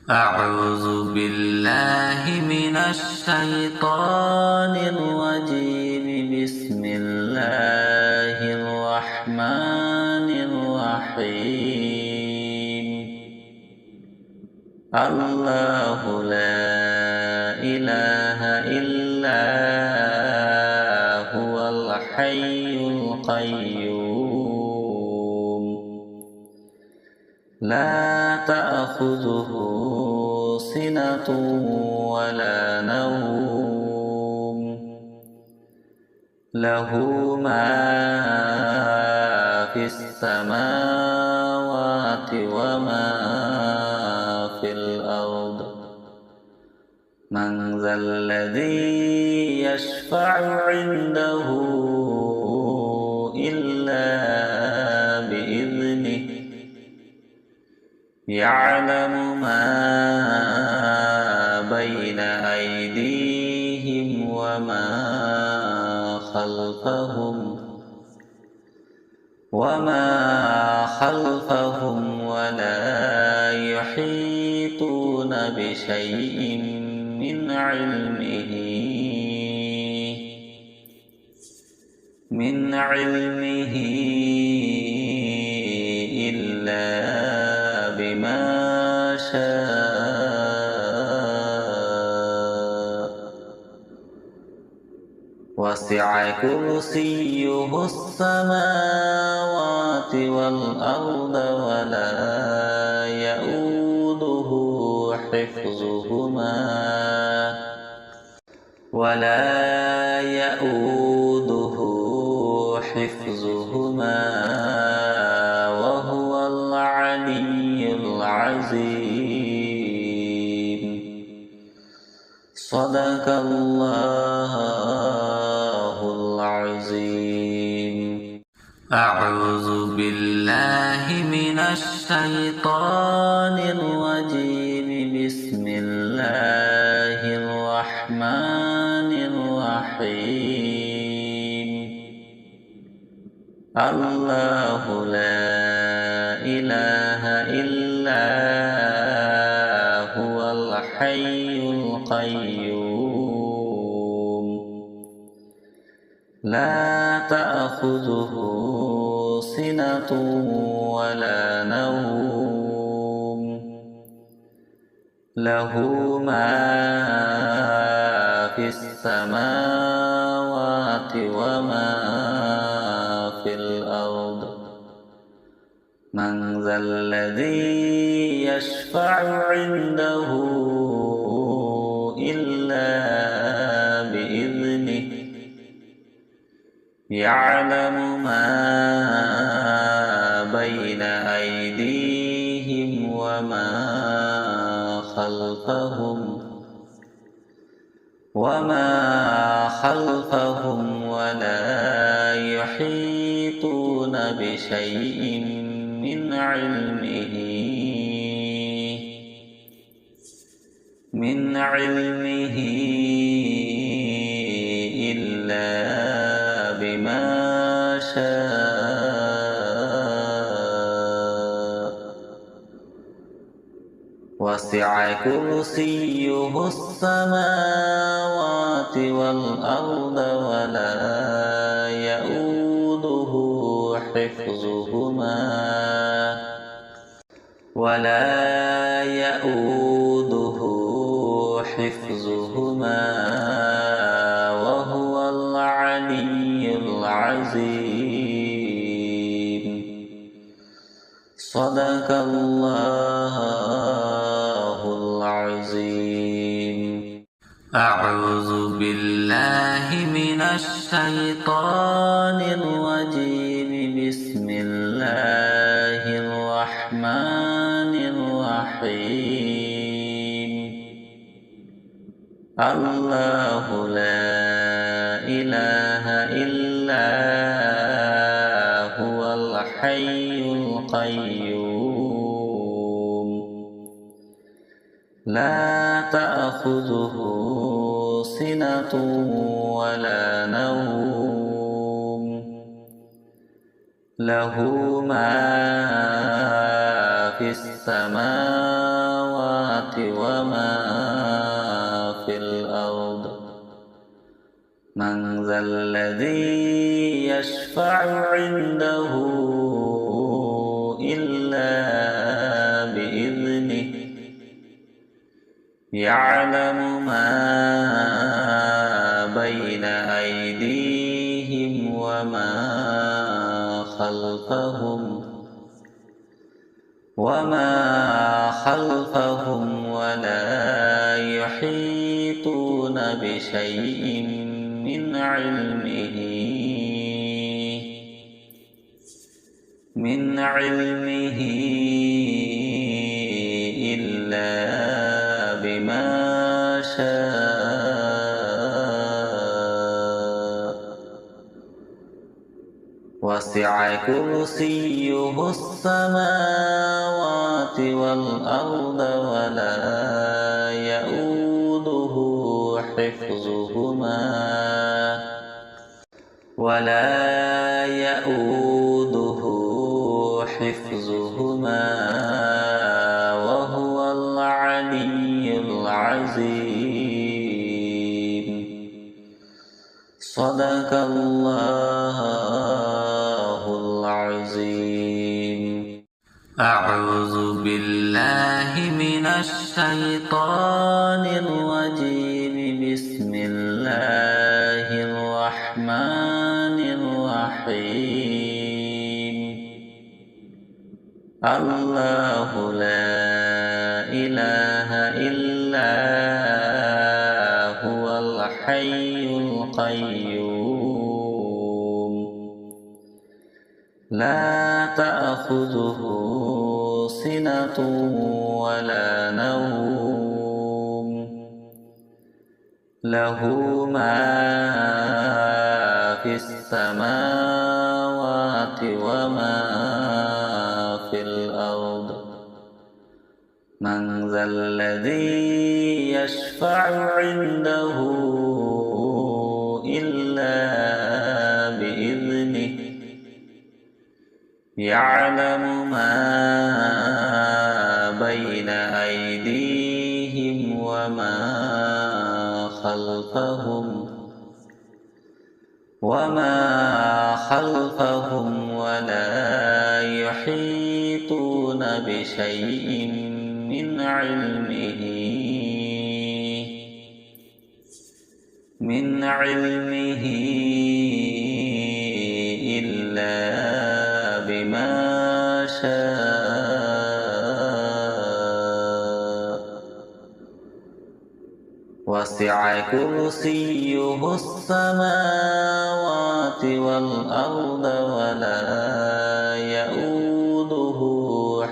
أعوذ بالله من الشيطان الرجيم. بسم الله الرحمن الرحيم. الله لا إله إلا هو الحي القيوم لا تأخذه سنة ولا نوم له ما في السماوات وما في الأرض. من ذا الذي يشفع عنده إلا بإذنه يعلم ما بين أيديهم وما خلفهم ولا يحيطون بشيء من علمه إلا بما شاء. وسع كرسيه السماوات والأرض ولا يؤوده حفظهما وهو العلي العظيم. صدق الله العظيم. أعوذ بالله من الشيطان الرجيم. بسم الله الرحمن الرحيم. الله لا إله إلا هو الحي القيوم لا تأخذه سنة ولا نوم له ما في السماوات وما في الأرض. من ذا الذي يشفع عنده إلا بإذنه يعلم ما بين أيديهم وما خلفهم ولا يحيطون بشيء من علمه إلا بما شاء. وسع كرسيه السماوات والأرض ولا يؤوده حفظهما وهو العلي العظيم. صدق الله العظيم. أعوذ بالله من الشيطان الرجيم. بسم الله الرحمن الرحيم. الله لا إله إلا هو الحي القيوم لا تأخذه سنة ولا نوم له ما في السماوات وما في الأرض من ذا الذي يشفع عنده إلا بإذنه يعلم ما بين أيديهم وما خلفهم ولا يحيطون بشيء من علمه إلا بما شاء وسع كرسيه السماوات والأرض ولا يؤوده حفظهما وهو العلي العظيم. صدق الله العظيم. أعوذ بالله من الشيطان الرجيم. بسم الله الرحمن الرحيم. الله لا إله إلا هو الحي القيوم لا تأخذه سنة ولا نوم له ما في السماوات وما في الأرض من ذا الذي يشفع عنده إلا بإذنه يعلم ما بين أيديهم وما خلفهم ولا يحيطون بشيء من علمه إلا بما شاء وسع كرسيه السماوات والأرض ولا يؤوده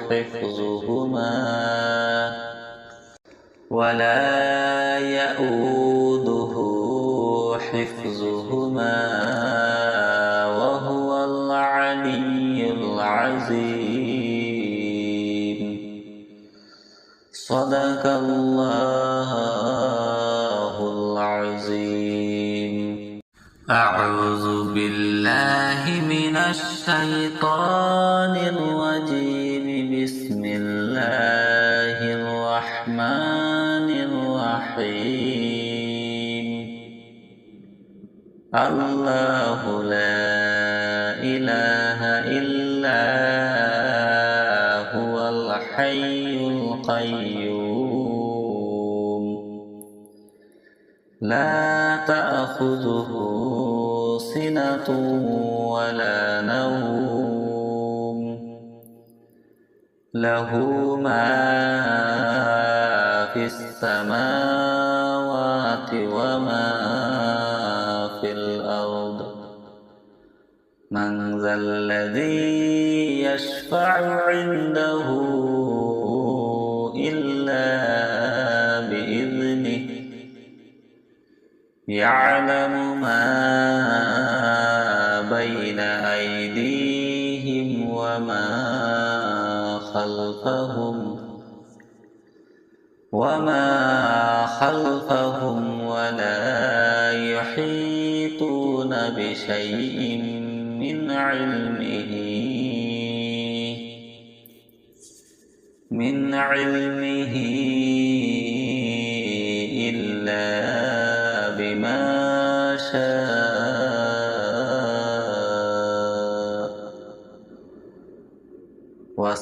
حفظهما وهو العلي العظيم. صدق الله العظيم. أعوذ بالله من الشيطان الرجيم. بسم الله الرحمن الرحيم. الله لا إله إلا هو الحي القيوم لا تأخذه سنة ولا نوم له ما في السماوات وما في الأرض من ذا الذي يشفع عنده إلا بإذنه يعلم ما بين أيديهم وما خلفهم ولا يحيطون بشيء من علمه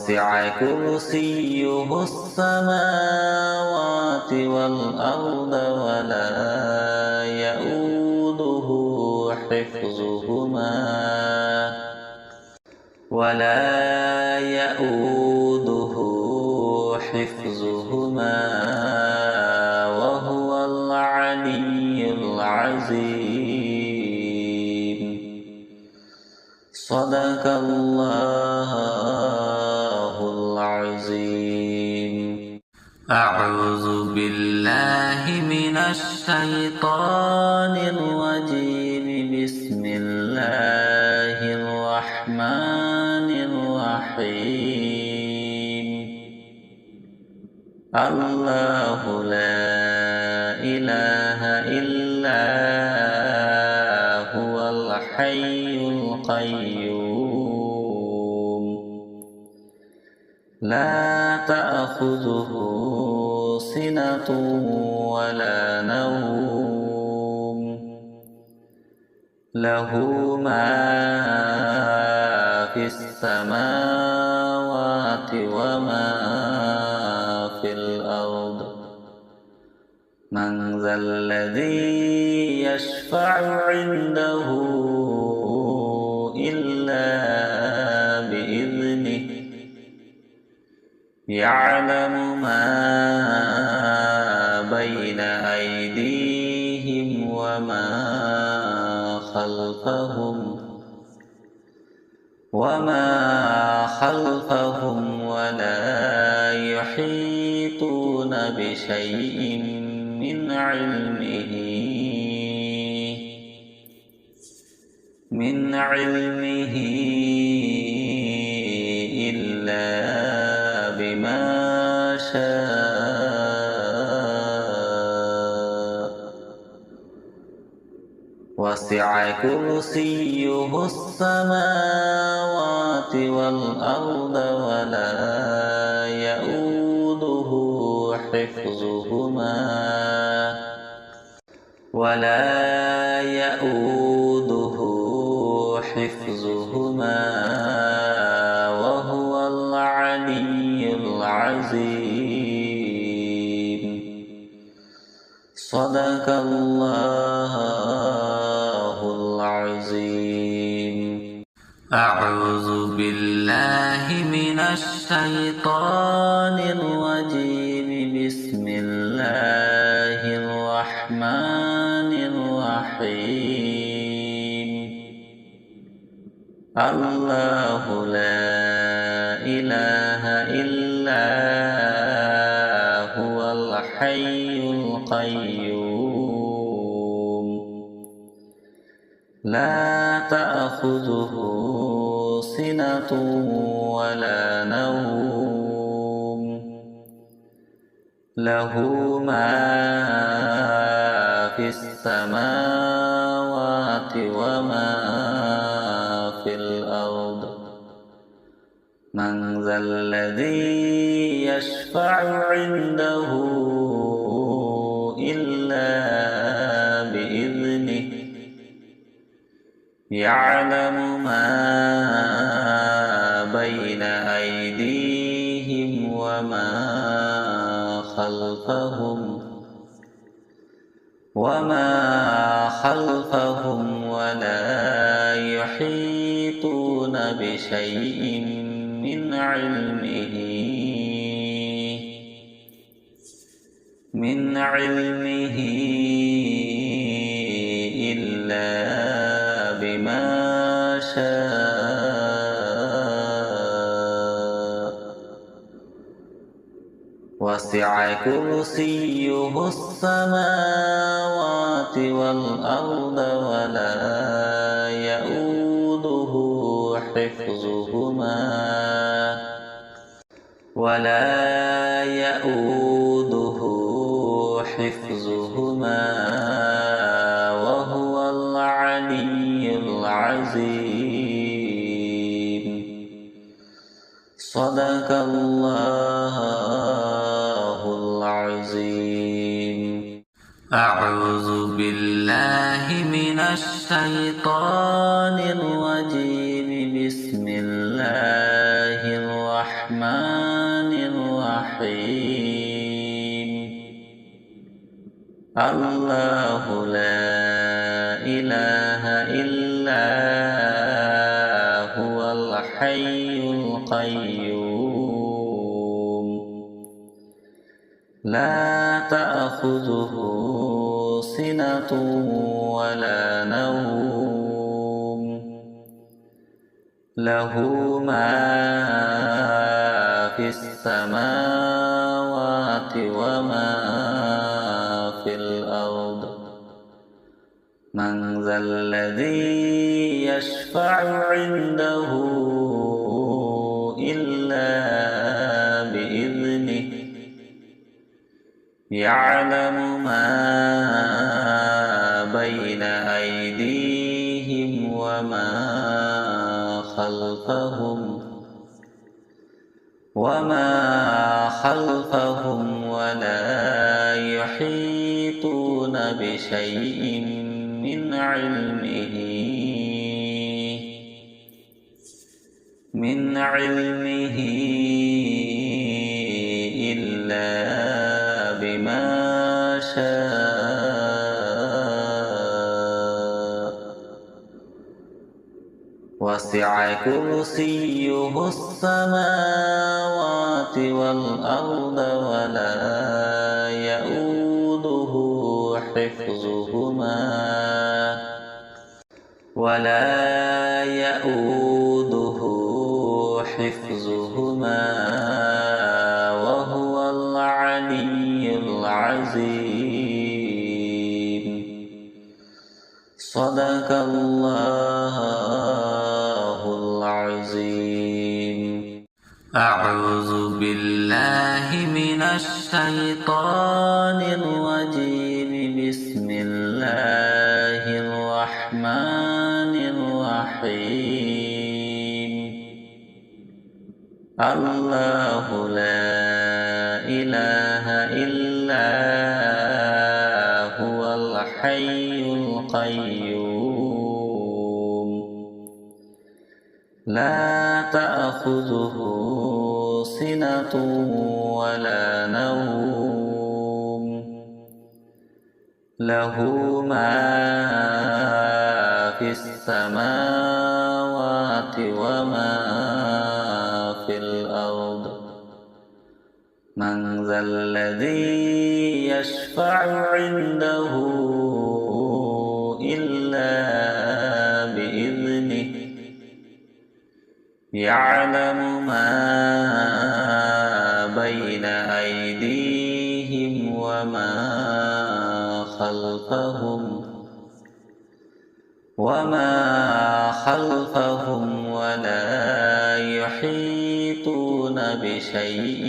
وسع كرسيه السماوات والأرض ولا يؤوده حفظهما وهو العلي العظيم. صدق الله العظيم. أعوذ بالله من الشيطان الرجيم. بسم الله الرحمن الرحيم. الله لا إله إلا هو الحي القيوم لا تأخذه سنة ولا نوم له ما في السماوات وما في الأرض. من ذا الذي يشفع عنده إلا بإذنه يعلم ما بين أيديهم وما خلفهم ولا يحيطون بشيء من علمه إلا بما شاء. وسع كرسيه السماوات والأرض ولا يؤوده حفظهما وهو العلي العظيم. صدق الله العظيم. أعوذ بالله من الشيطان الرجيم. بسم الله الرحمن الرحيم. الله لا إله إلا هو الحي القيوم لا تأخذه سنة ولا نوم له ما في السماوات وما في الأرض. من ذا الذي يشفع عنده إلا بإذنه يعلم ما بين أيديهم وما خلفهم ولا يحيطون بشيء من علمه إلا بما شاء. وسع كرسيه السماوات والأرض ولا يؤوده حفظهما وهو العلي العظيم. صدق الله العظيم. أعوذ بالله من الشيطان الرجيم. بسم الله الرحمن الله لا إله إلا هو الحي القيوم لا تأخذه سنة ولا نوم له ما في السماوات وما في الأرض من ذا الذي يشفع عنده إلا بإذنه يعلم ما بين أيديهم وما خلفهم ولا يحيطون بشيء من علمه إلا بما شاء وسع كرسيه السماوات والأرض ولا يؤوده حفظهما وهو العلي العظيم صدق الله العظيم أعوذ بالله من الشيطان الرجيم بسم الله الرحمن الرحيم الله لا إله إلا هو الحي القيوم لا تأخذه سنة ولا نوم له ما في السماوات وما في الأرض من ذا الذي يشفع عنده إلا بإذنه يعلم ما بين أيديهم وما خلفهم ولا يحيطون بشيء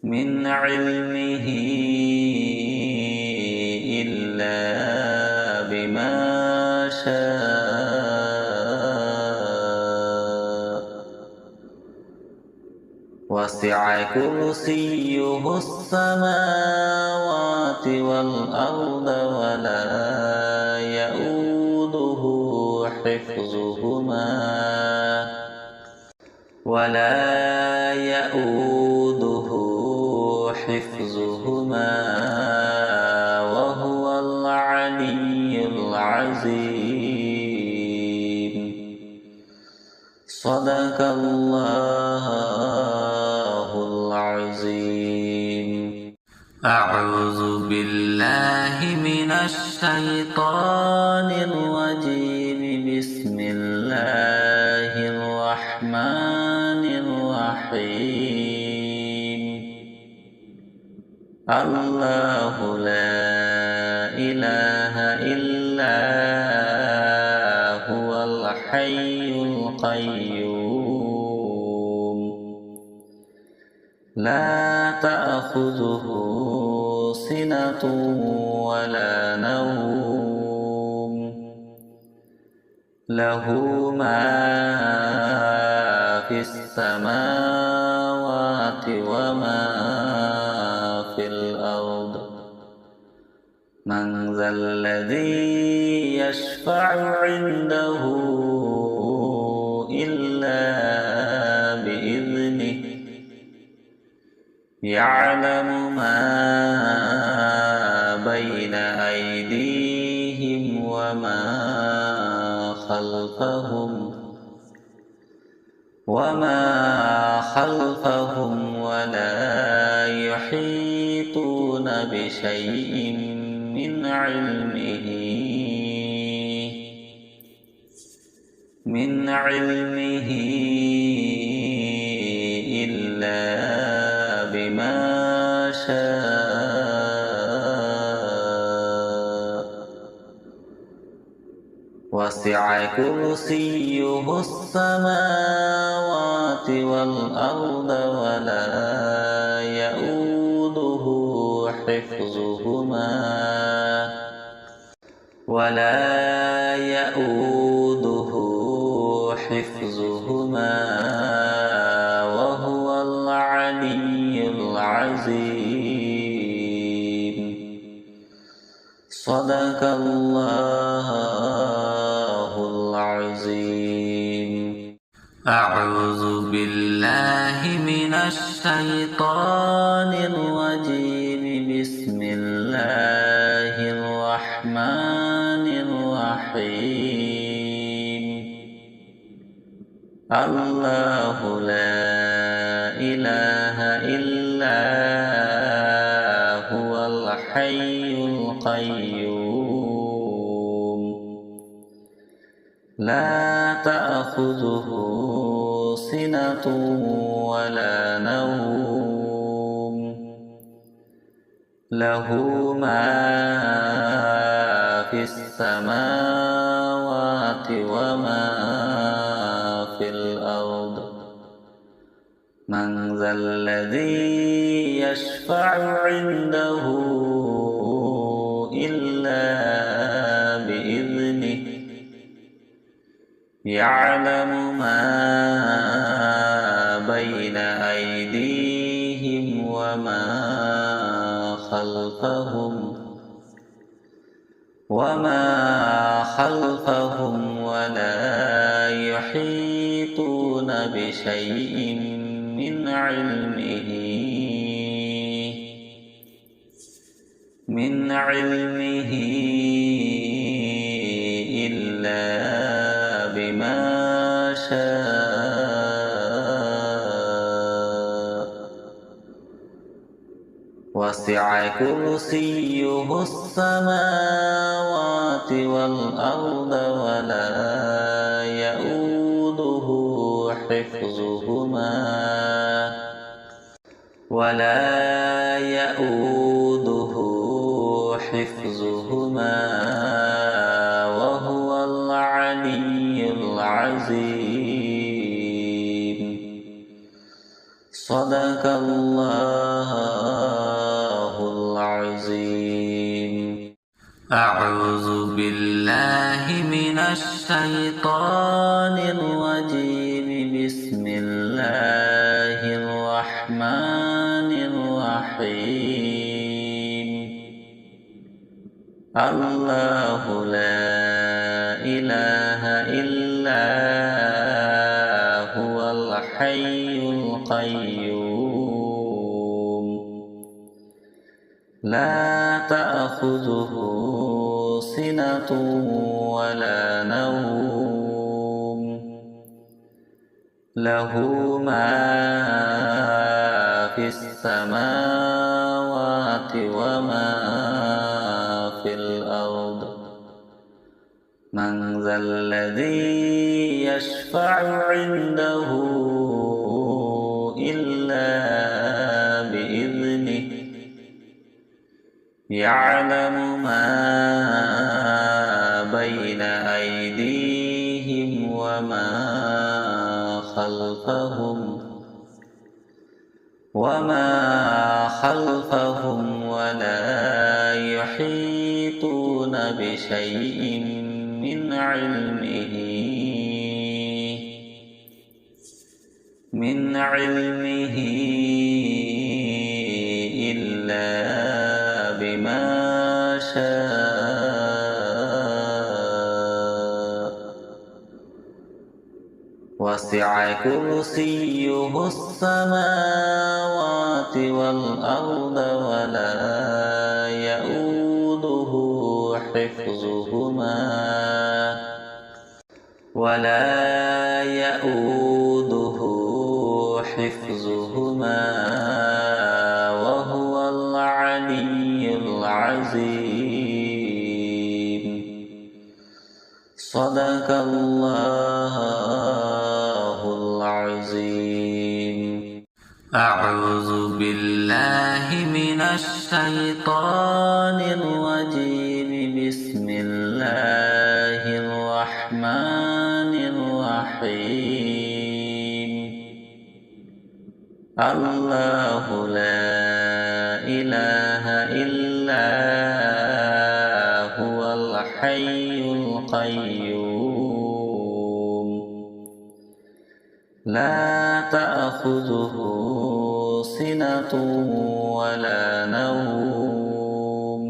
من علمه إلا بما شاء وسع كرسيه السماوات والأرض ولا يؤوده حفظهما وهو العلي العظيم صدق الله العظيم أعوذ بالله من الشيطان الرجيم بسم الله الرحمن الرحيم الله لا إله إلا هو الحي القيوم لا تأخذه سنة ولا نوم له ما في السماوات وما في الأرض من ذا الذي يشفع عنده إلا يعلم ما بين أيديهم وما خلفهم ولا يحيطون بشيء من علمه إلا بما شاء وسع كرسيه السماوات والأرض ولا يؤوده حفظهما وهو العلي العظيم. صدق الله العظيم. أعوذ بالله من الشيطان الرجيم. بسم الله الرحمن الرحيم. الله لا إله إلا هو الحي القيوم لا تأخذه سنة ولا نوم له ما في السماوات وما في الأرض. من ذا الذي يشفع عنده إلا بإذنه. يعلم ما بين أيديهم وما خلفهم ولا يحيطون بشيء من علمه إلا بما شاء وسع كرسيه السماوات والأرض ولا يؤوده حفظهما وهو العلي العظيم. صدق الله العظيم. أعوذ بالله من الشيطان الرجيم. بسم الله الرحمن الرحيم. الله لا إله إلا هو الحي القيوم لا تأخذه سنة ولا نوم له ما في السماوات وما في الأرض. من ذا الذي يشفع عنده إلا بإذنه. يعلم ما بين أيديهم وما خلفهم ولا يحيطون بشيء من علمه إلا بما شاء وسع وسع كرسيه السماوات والأرض ولا يؤوده حفظهما وهو العلي العظيم. صدق الله العظيم. أعوذ بالله من الشيطان الرجيم. بسم الله الرحمن الرحيم. الله لا إله إلا هو الحي القيوم لا تأخذه سنة ولا نوم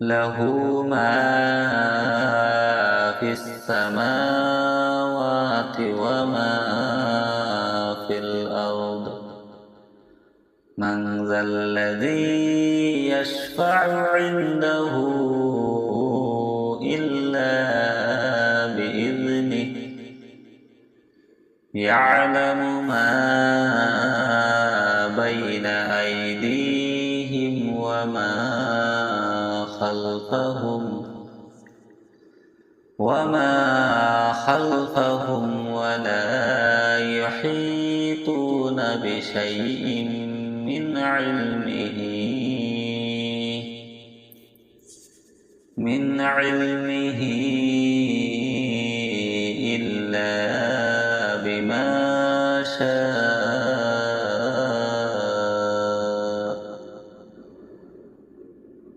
له ما في السماوات وما في الأرض. من ذا الذي يشفع عنده إلا بإذنه يعلم ما بين أيديهم وما خلفهم ولا يحيطون بشيء من علمه إلا بما شاء.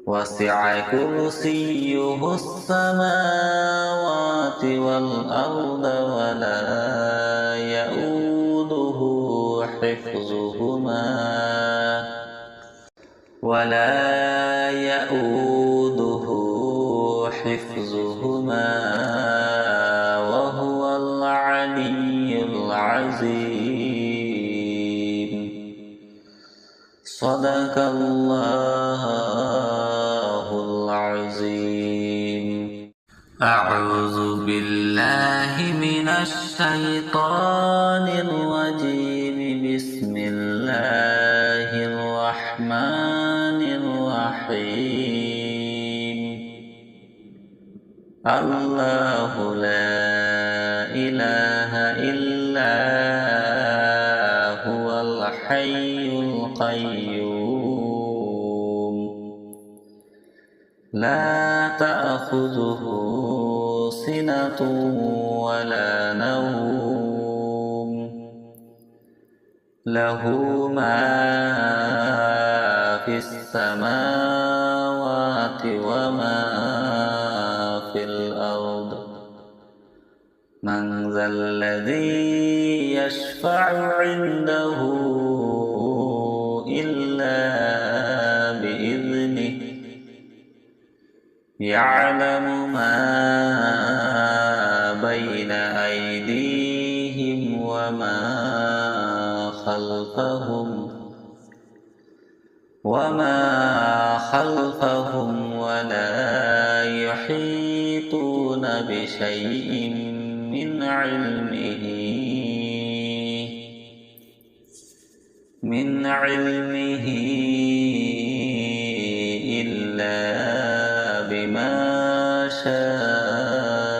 وسع كرسيه السماوات والأرض ولا يؤوده حفظهما وهو العلي العظيم. صدق الله العظيم. أعوذ بالله من الشيطان الرجيم. بسم الله الرحمن الرحيم. الله لا إله إلا هو الحي القيوم لا تأخذه سنة ولا نوم له ما في السماوات وما في الأرض. من ذا الذي يشفع عنده إلا بإذنه يعلم ما بين أيديهم وما خلفهم ولا يحيطون بشيء من علمه إلا بما شاء.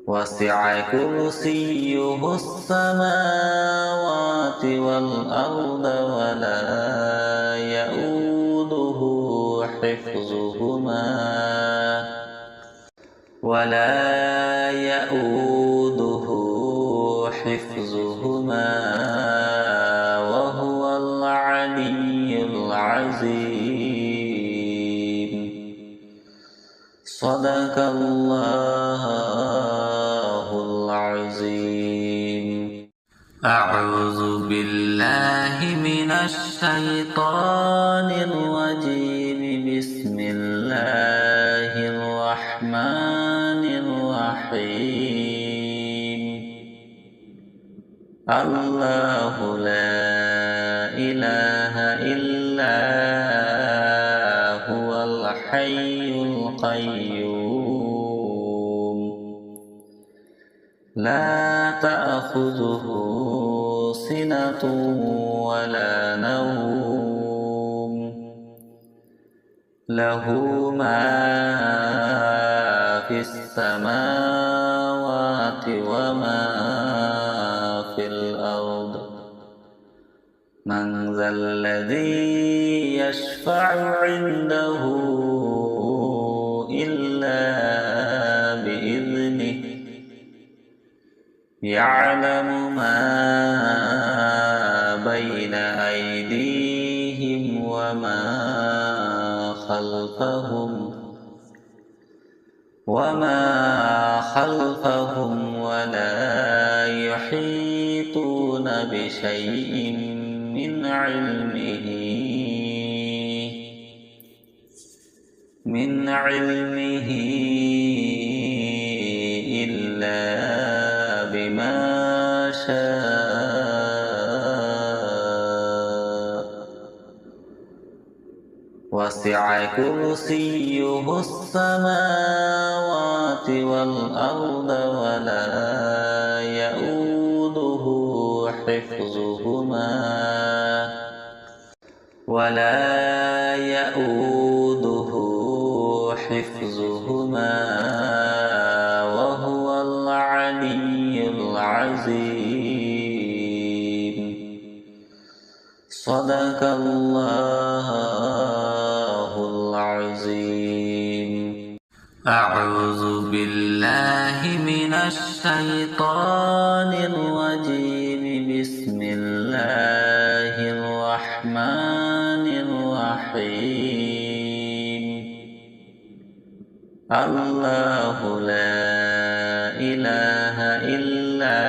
وسع كرسيه السماوات والأرض ولا يؤوده حفظهما وهو العلي العظيم. صدق الله العظيم. أعوذ بالله من الشيطان الرجيم. بسم الله الرحمن الرحيم الله لا إله إلا هو الحي القيوم لا تأخذه سنة ولا نوم له ما في السماوات وما في الأرض من ذا الذي يشفع عنده إلا بإذنه يعلم ما بين أيديهم وما خلفهم ولا يحيطون بشيء من علمه إلا بما شاء وسع كرسيه السماوات والأرض ولا يؤوده حفظهما وهو العلي العظيم صدق الله العظيم أعوذ بالله من الشيطان الرجيم بسم الله الرحمن الرحيم الله لا إله إلا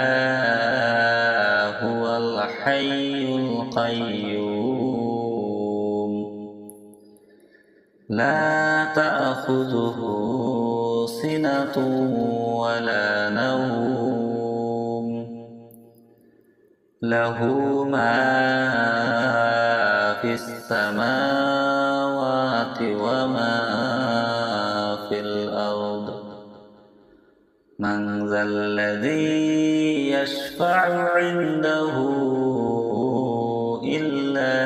هو الحي القيوم لا تأخذه سنة ولا نوم له ما في السماوات وما في الأرض من ذا الذي يشفع عنده إلا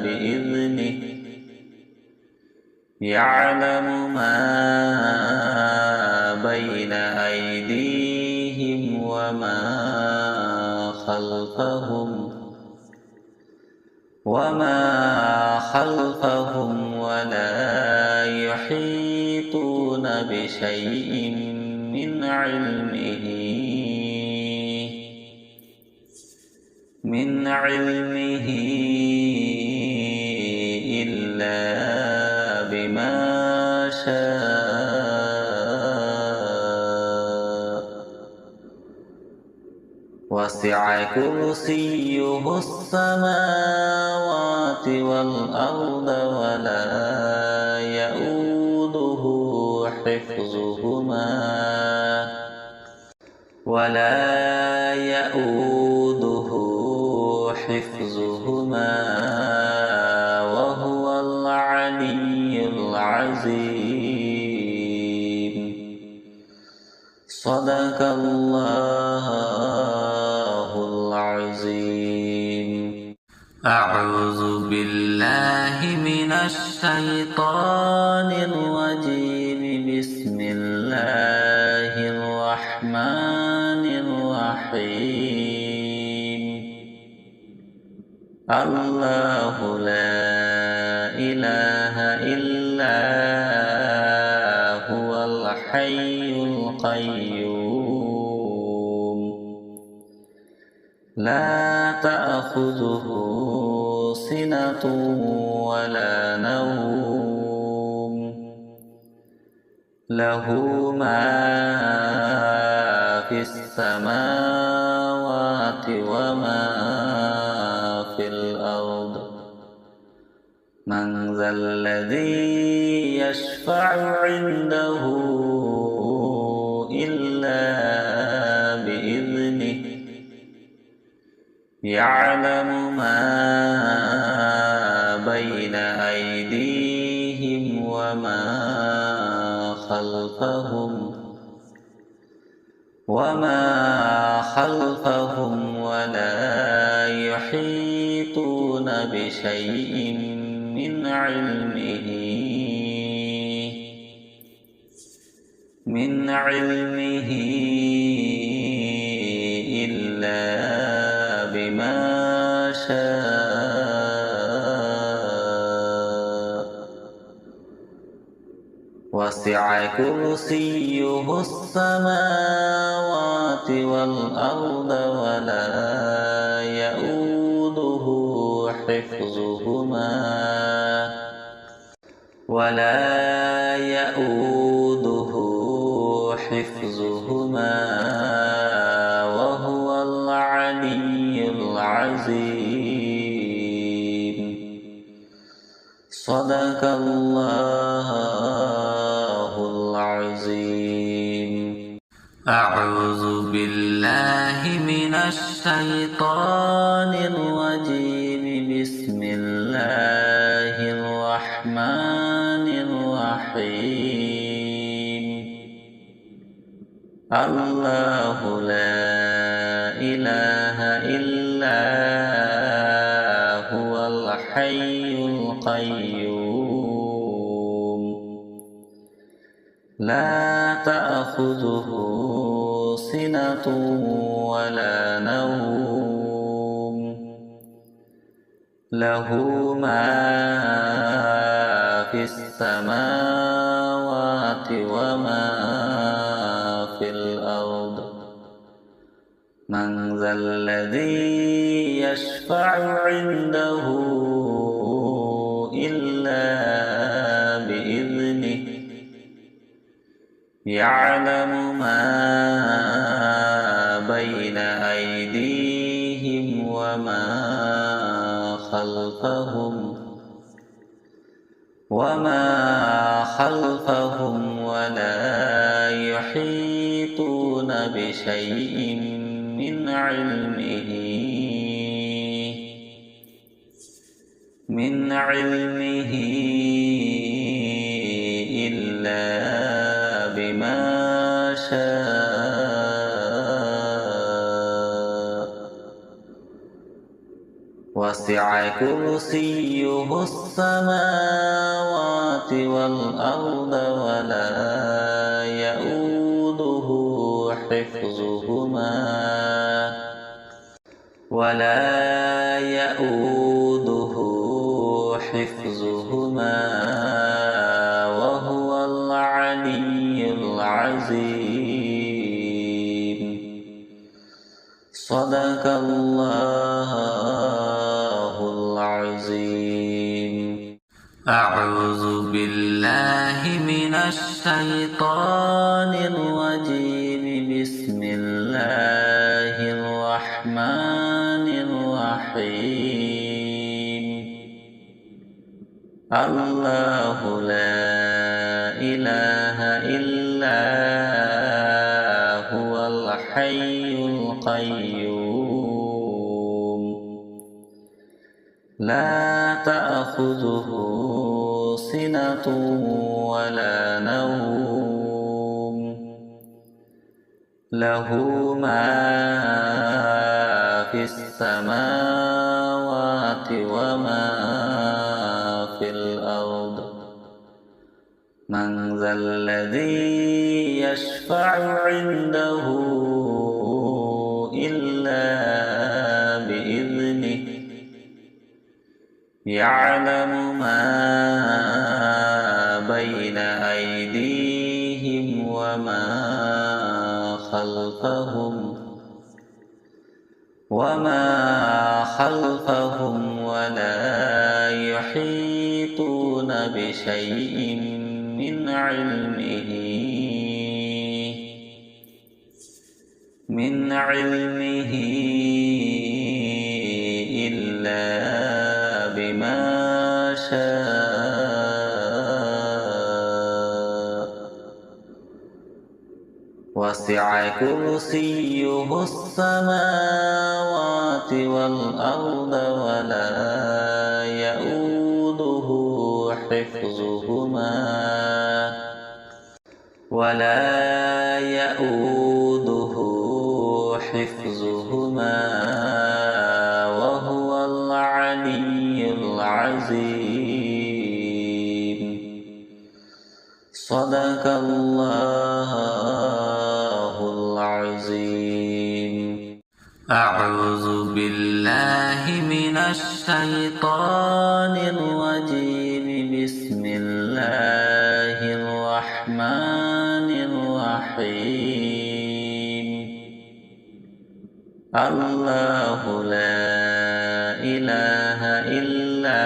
بإذنه يعلم ما بين أيديهم وما خلفهم ولا يحيطون بشيء من علمه إلا بما شاء وسع كرسيه السماوات والأرض ولا يؤوده حفظهما وهو العلي العظيم صدق الله العظيم أعوذ بالله من الشيطان الرجيم بسم الله الرحمن الرحيم الله لا إله إلا هو الحي القيوم لا تأخذه سنة ولا نوم له ما في السماوات وما في الأرض من ذا الذي يشفع عنده يعلم ما بين أيديهم وما خلفهم ولا يحيطون بشيء من علمه إلا بما شاء وسع كرسيه السماوات والأرض ولا يؤوده حفظهما وهو العلي العظيم. صدق الله العظيم. أعوذ بالله من الشيطان الرجيم. بسم الله الرحمن الرحيم. الله لا إله إلا هو الحي القيوم لا تأخذه سنة ولا نوم له ما في السماوات وما في الأرض. من ذا الذي يشفع عنده إلا بإذنه. يعلم ما بين أيديهم وما خلفهم ولا يحيطون بشيء من علمه إلا بما شاء وسع كرسيه السماوات والأرض ولا يؤوده حفظهما وهو العلي العظيم. صدق الله العظيم. أعوذ بالله من الشيطان الرجيم. بسم الله الرحمن الرحيم. الله لا إله إلا هو الحي القيوم لا تأخذه سنة ولا نوم له ما في السماوات وما في الأرض. من ذا الذي يشفع عنده إلا بإذنه. يعلم ما بين أيديهم وما خلفهم ولا يحيطون بشيء من علمه إلا بما شاء وسع كرسيه السماوات والأرض ولا يؤوده حفظهما وهو العلي العظيم. صدق الله العظيم. أعوذ بالله من الشيطان الرجيم. بسم الله الرحمن الرحيم. الله لا إله إلا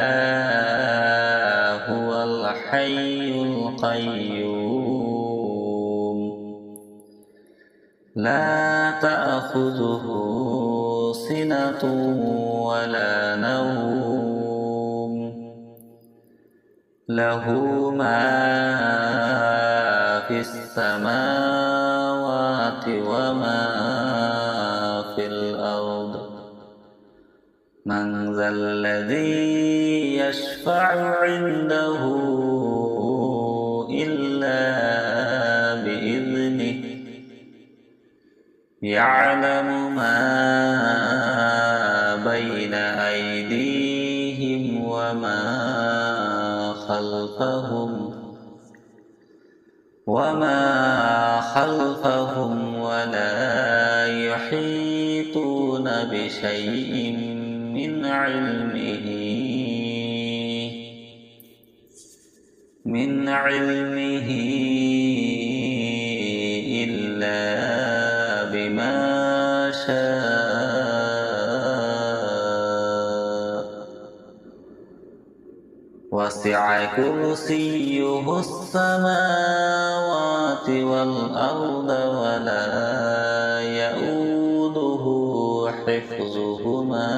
هو الحي القيوم. لا تأخذه سنة ولا نوم. له ما في السماوات وما في الأرض. من ذا الذي يشفع عنده إلا بإذنه. يعلم ما بين أيديهم وما خلفهم ولا يحيطون بشيء من علمه إلا بما شاء. وسع كرسيه السماوات والأرض ولا يؤوده حفظهما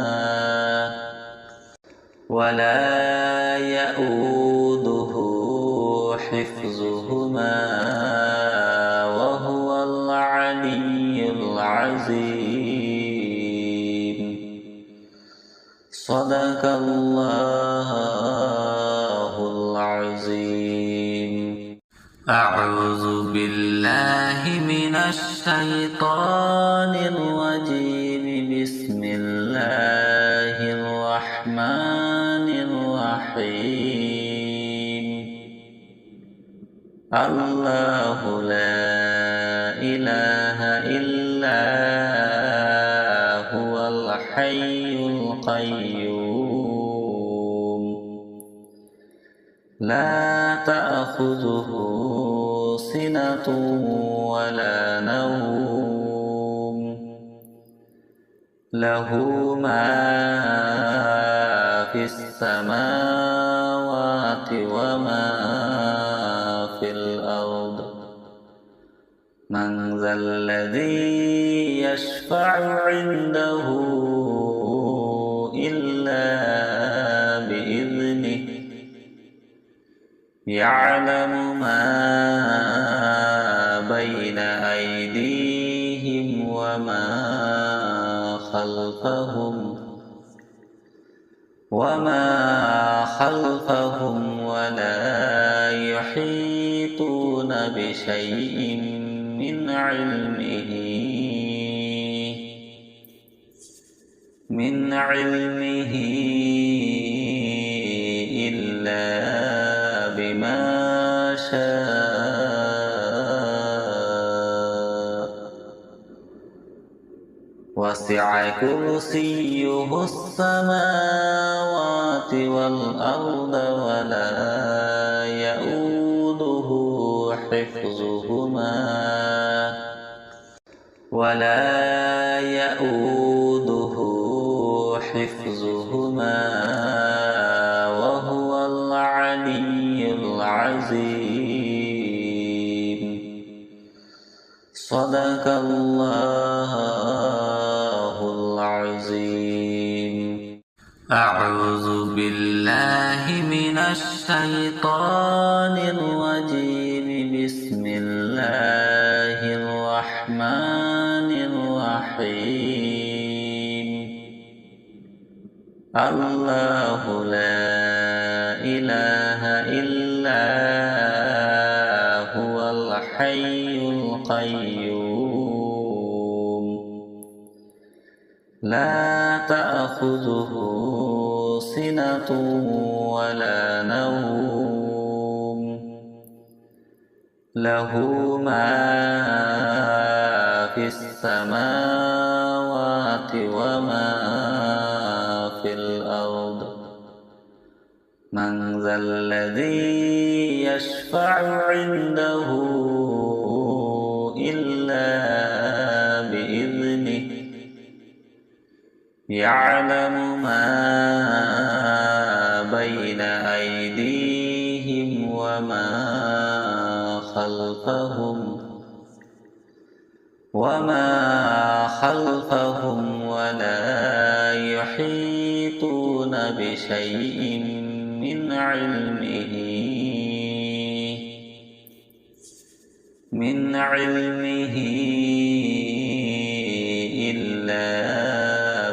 وهو العلي العظيم. صدق الله العظيم. أعوذ بالله من الشيطان الرجيم. بسم الله الرحمن الرحيم. الله لا إله إلا هو الحي القيوم. لا تأخذه سنة ولا نوم. له ما في السماوات وما في الأرض. من ذا الذي يشفع عنده إلا بإذنه. يعلم ما بين أيديهم وما خلفهم ولا يحيطون بشيء من علمه إلا بما شاء. وسع كرسيه السماوات والأرض ولا يؤوده حفظهما وهو العلي العظيم. صدق الله العظيم. أعوذ بالله من الشيطان الرجيم. بسم الله الرحمن الرحيم الله لا إله إلا هو الحي القيوم لا تأخذه سنة ولا نوم له ما في السماوات وما في الأرض من ذا الذي يشفع عنده إلا بإذنه يعلم ما بين أيديهم وما خلفهم ولا يحيطون بشيء من علمه إلا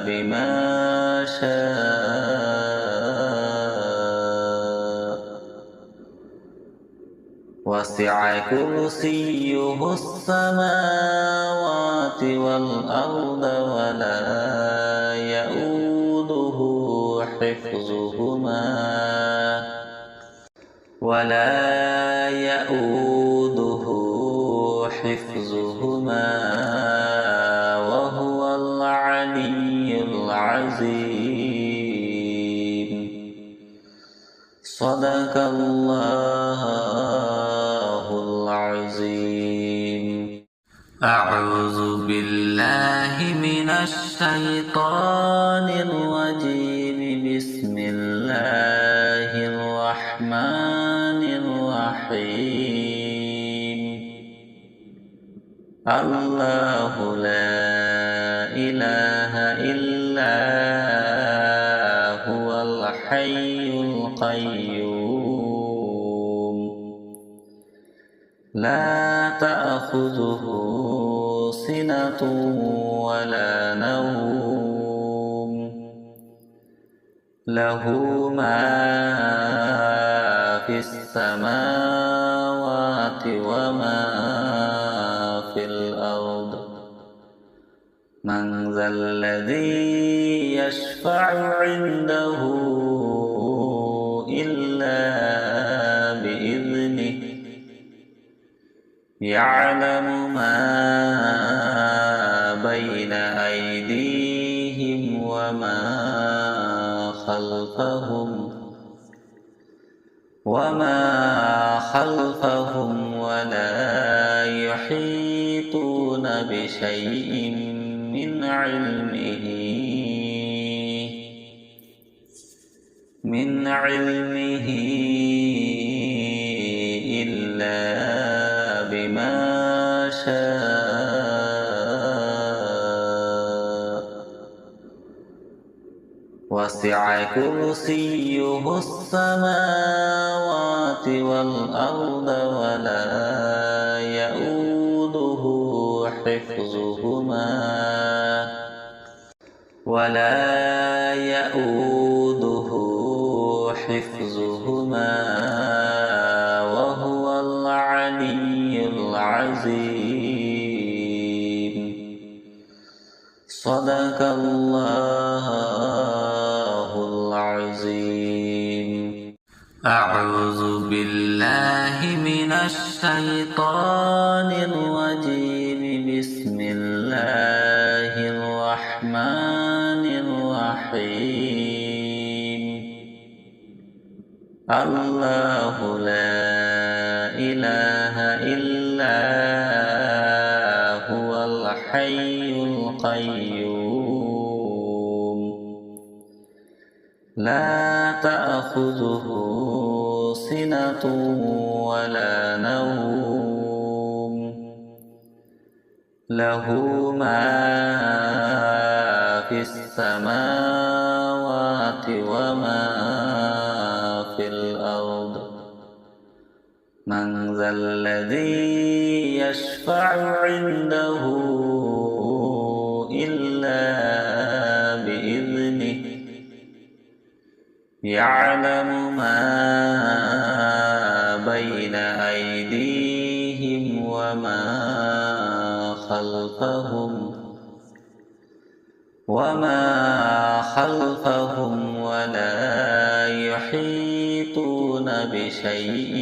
بما شاء وسع كرسيه السماوات والأرض ولا يؤوده حفظهما وهو العلي العظيم صدق الله العظيم أعوذ بالله من الشيطان الرجيم بسم الله الرحمن الرحيم الله لا إله إلا هو الحي القيوم لا تأخذه سنة ولا نوم له ما في السماوات وما في الأرض من ذا الذي يشفع عنده إلا بإذنه يعلم ما بين أيديهم وما خلفهم ولا يحيطون بشيء من علمه إلا بما شاء وسع كرسيه السماوات والأرض ولا يؤوده حفظهما وهو العلي العظيم صدق الله العظيم أعوذ بالله من الشيطان الرجيم بسم الله الرحمن الرحيم الله لا إله إلا هو الحي القيوم لا تأخذه سنة ولا نوم له ما في السماوات وما في الأرض من ذا الذي يشفع عنده يعلم ما بين أيديهم وما خلفهم ولا يحيطون بشيء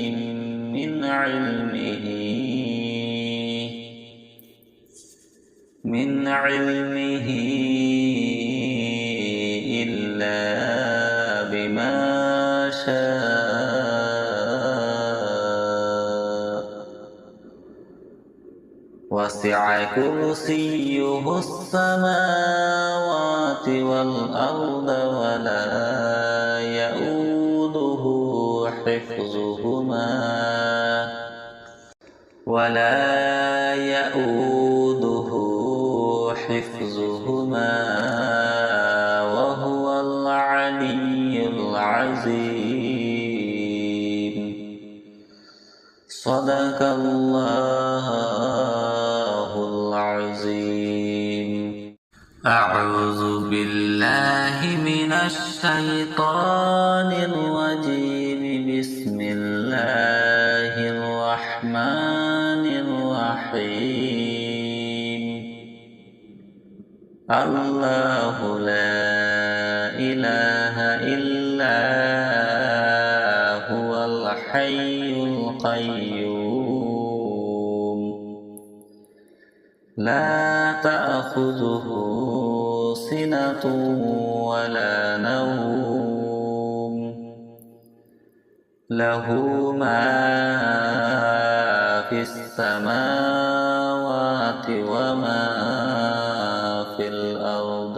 من علمه إلا بما شاء وسع كرسيه السماوات والأرض ولا يؤوده حفظهما وهو العلي العظيم. صدق الله العظيم. أعوذ بالله من الشيطان الرجيم. بسم الله الرحمن الرحيم. الله لا إله إلا هو الحي القيوم لا تأخذه سنة ولا نوم له ما في السماوات وما في الأرض.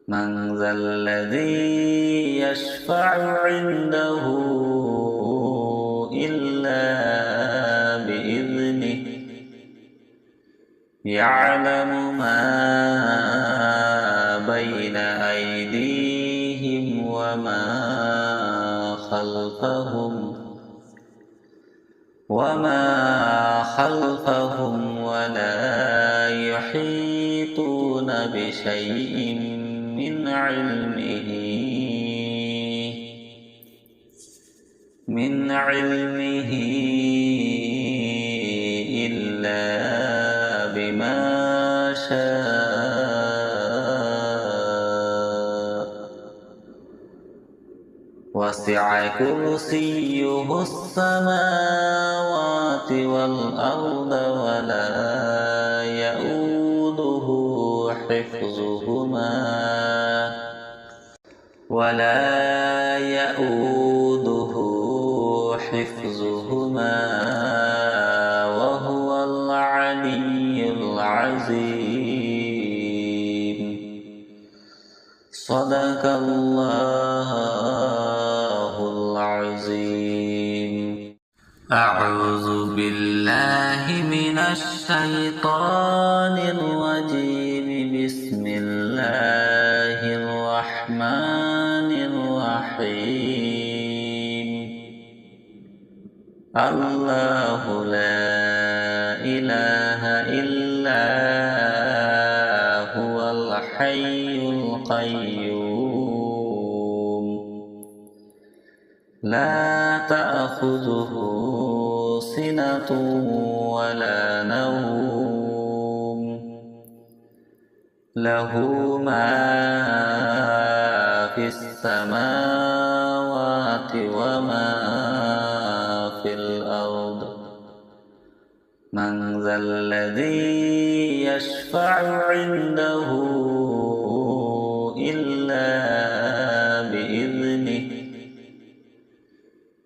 من ذا الذي يشفع عنده إلا بإذنه. يعلم ما بين أيديهم وما خلفهم ولا يحيطون بشيء من علمه إلا بما شاء وسع كرسيه السماوات والأرض ولا يؤوده حفظهما وهو العلي العظيم. صدق الله العظيم. أعوذ بالله من الشيطان الرجيم. بسم الله الرحمن الرحيم. الله لا إله إلا هو الحي القيوم لا تأخذه سنة ولا نوم له ما في السماوات وما في الأرض. من ذا الذي يشفع عنده إلا بإذنه.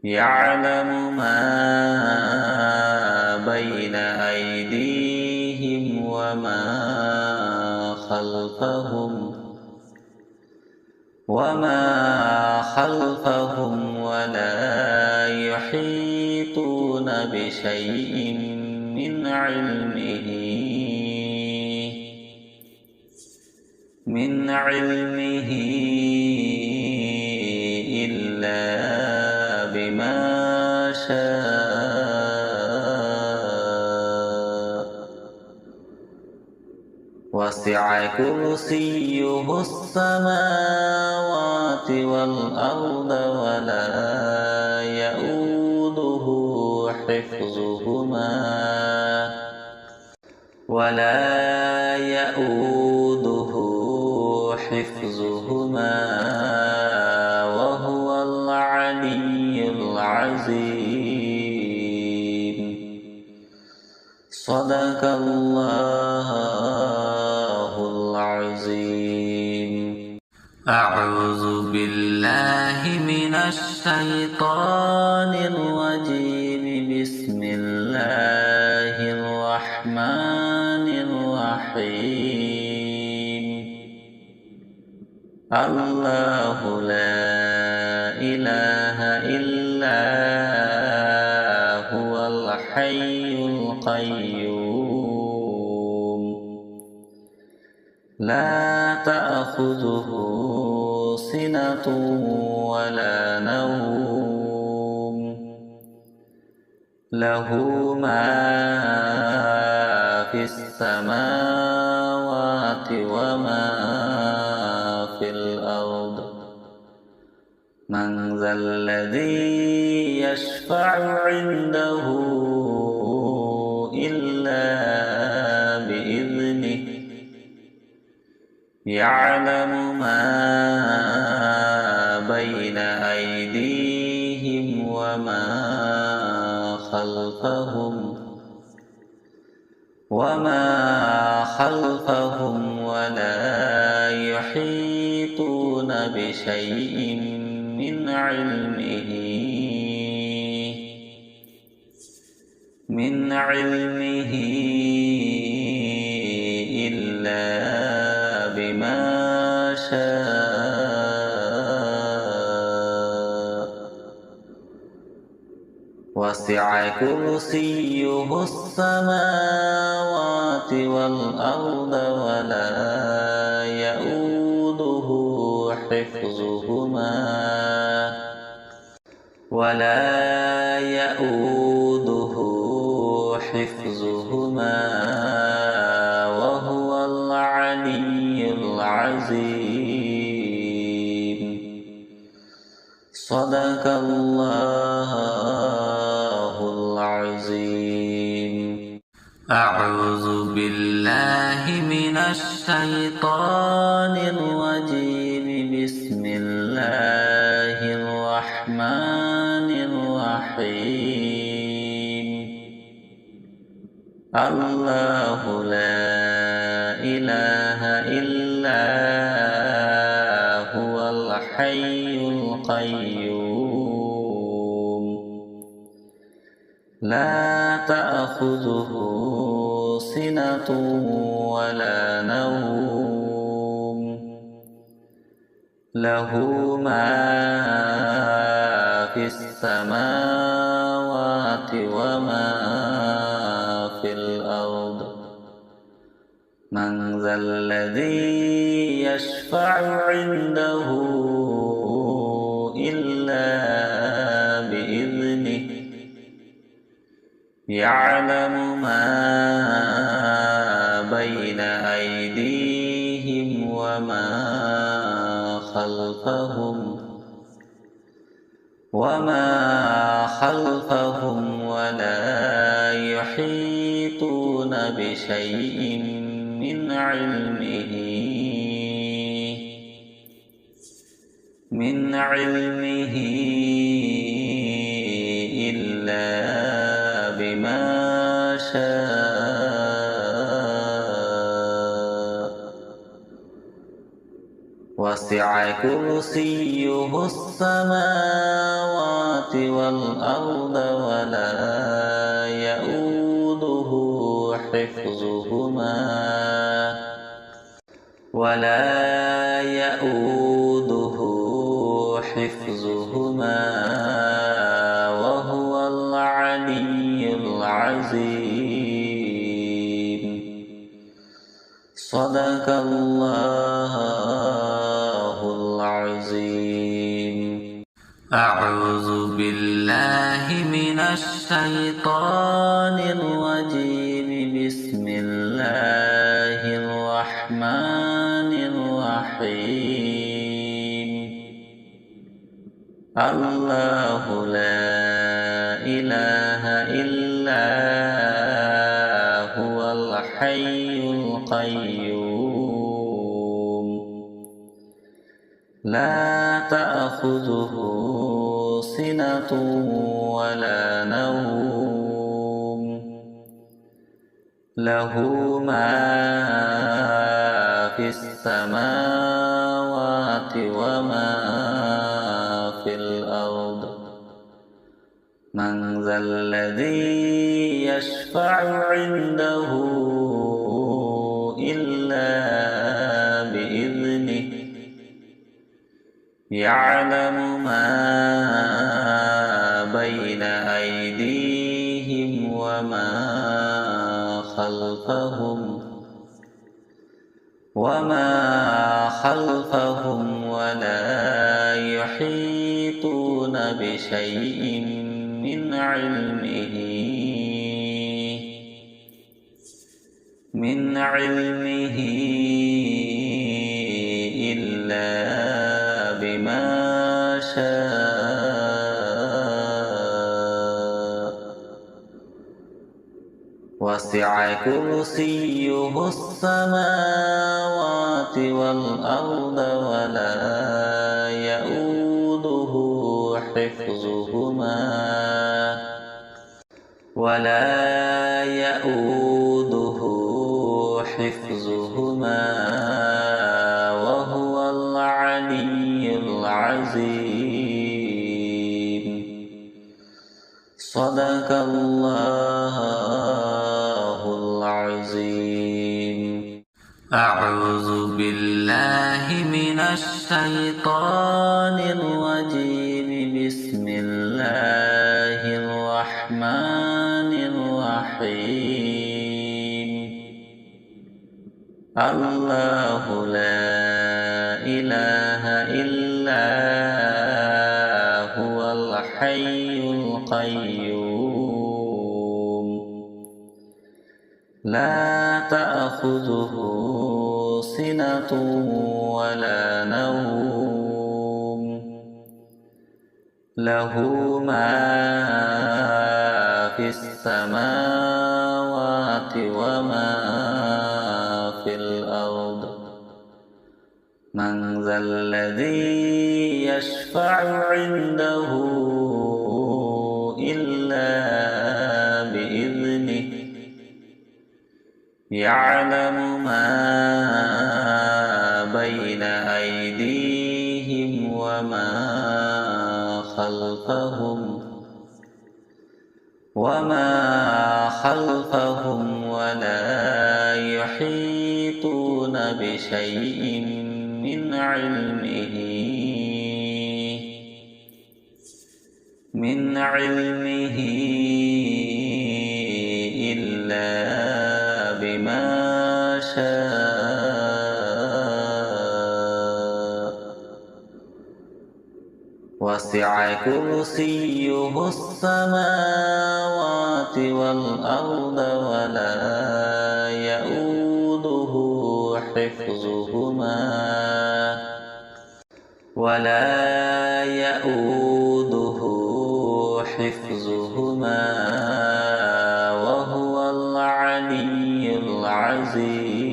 يعلم ما بين أيديهم وما خلفهم ولا يحيطون بشيء من علمه إلا بما شاء وسع كرسيه السماوات والأرض ولا يئوده حفظهما وهو العلي العظيم. صدق الله العظيم. أعوذ بالله من الشيطان الرجيم. بسم الله الرحمن الرحيم. الله لا إله إلا هو الحي القيوم لا تأخذه سنة ولا نوم له ما في السماوات وما في الأرض. من ذا الذي يشفع عنده إلا بإذنه يعلم ما بين أيديهم وما خلفهم ولا يحيطون بشيء من علمه إلا بما شاء. وسع كرسيه السماوات والأرض ولا يئوده حفظهما وهو العلي العظيم. صدق الله العظيم. أعوذ بالله من الشيطان الرجيم. بسم الله الرحمن الرحيم. الله لا إله إلا هو الحي القيوم لا تأخذه سنة ولا نوم له ما في السماوات وما في الأرض. من ذا الذي يشفع عنده إلا بإذنه يعلم ما بين أيديهم وما خلفهم ولا يحيطون بشيء من علمه إلا بما شاء. وسع كرسيه السماوات والأرض ولا يئوده حفظهما وهو العلي العظيم. صدق الله العظيم. أعوذ بالله من الشيطان الرجيم. بسم الله الرحمن الله لا إله إلا هو الحي القيوم لا تأخذه سنة ولا نوم له ما في السماوات وما في الأرض من ذا الذي يشفع عنده إلا بإذنه يعلم ما بين أيديهم وما خلفهم ولا يحيطون بشيء من علمه إلا بما شاء وسع كرسيه السماوات والأرض ولا يؤوده حفظهما وهو العلي العظيم صدق الله العظيم. أعوذ بالله من الشيطان الرجيم. بسم الله الرحمن الرحيم. الله لا إله إلا هو الحي القيوم لا تأخذه سنة ولا نوم له ما في السماوات وما في الأرض من ذا الذي يشفع عنده إلا بإذنه يعلم ما بين أيديهم وما خلفهم ولا يحيطون بشيء من علمه إلا بما شاء وسع كرسيه السماوات والأرض ولا يؤوده حفظهما وهو العلي العظيم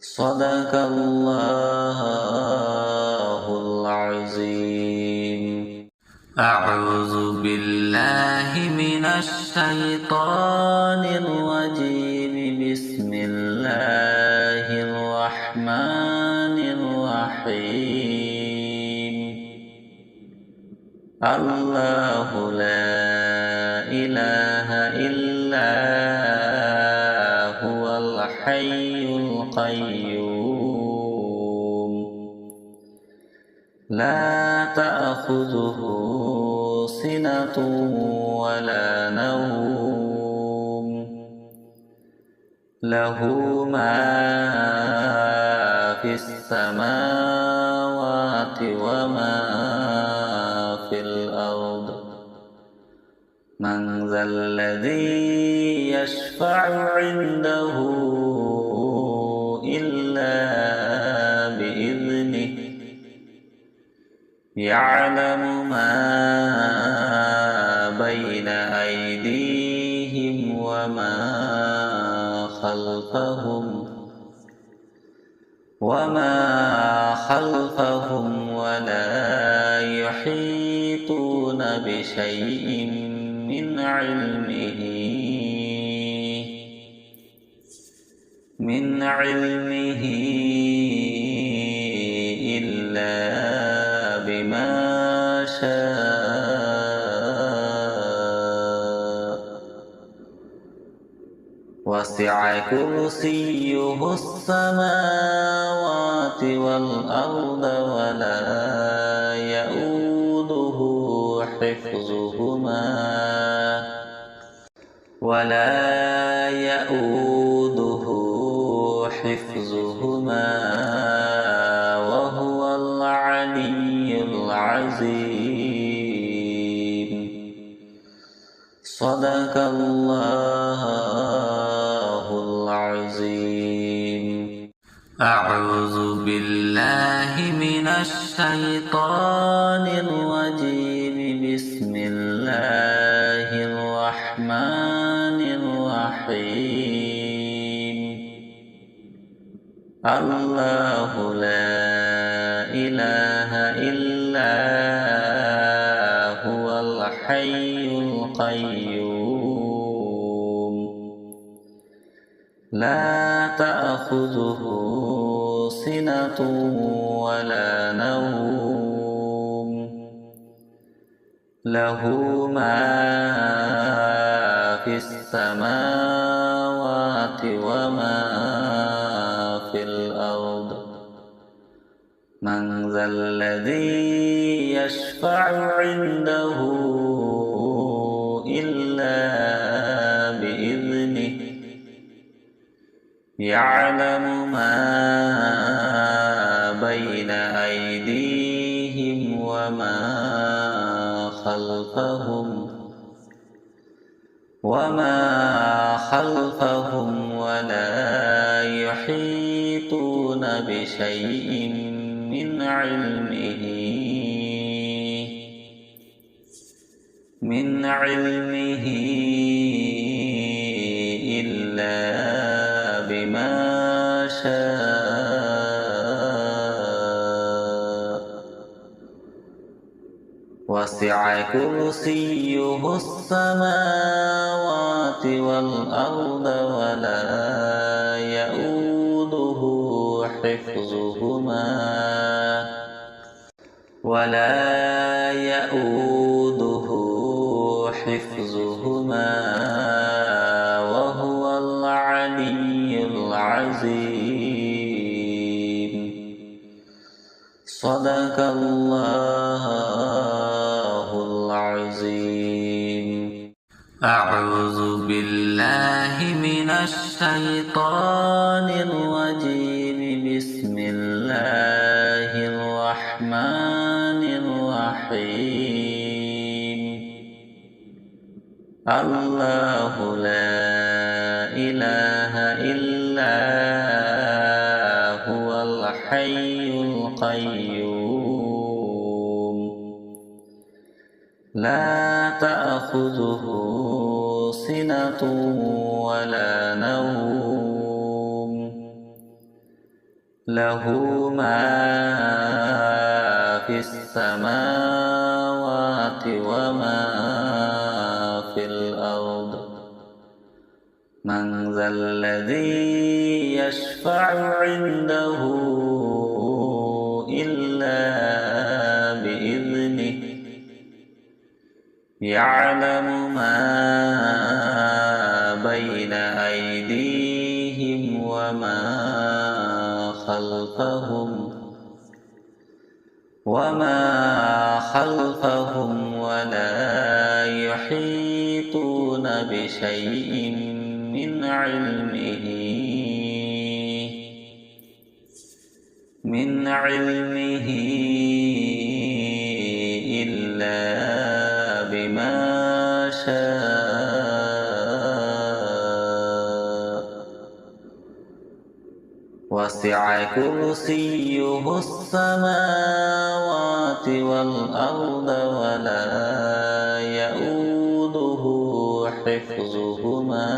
صدق الله العظيم. أعوذ بالله من الشيطان الرجيم. بسم الله الرحمن الرحيم. الله لا إله إلا هو الحي القيوم لا تأخذه سنة ولا نوم له ما في السماوات وما في الأرض من ذا الذي يشفع عنده إلا بإذنه يعلم ما بين أيديهم وما خلفهم ولا يحيطون بشيء من علمه إلا بما شاء وسع كرسيه السماوات والأرض ولا يؤوده حفظهما وهو العلي العظيم. صدق الله العظيم. أعوذ بالله من الشيطان الرجيم. بسم الله الرحمن الرحيم. الله لا إله إلا هو الحي القيوم لا تأخذه سنة ولا نوم له ما في السماوات وما في الأرض. من ذا الذي يشفع عنده إلا بإذنه. يعلم ما بين أيديهم وما خلفهم ولا يحيطون بشيء من علمه إلا بما شاء وسع كرسيه السماوات والأرض ولا يؤوده حفظهما وهو العلي العظيم. صدق الله العظيم. أعوذ بالله من الشيطان الرجيم. بسم الله الرحمن الرحيم. الله لا إله إلا هو الحي القيوم لا تأخذه سنة ولا نوم له ما في السماوات وما في الأرض. من ذا الذي يشفع عنده إلا بإذنه. يعلم ما بين أيديهم وما خلفهم ولا يحيطون بشيء من علمه إلا بما شاء وسع كرسيه السماوات والأرض ولا يؤوده حفظهما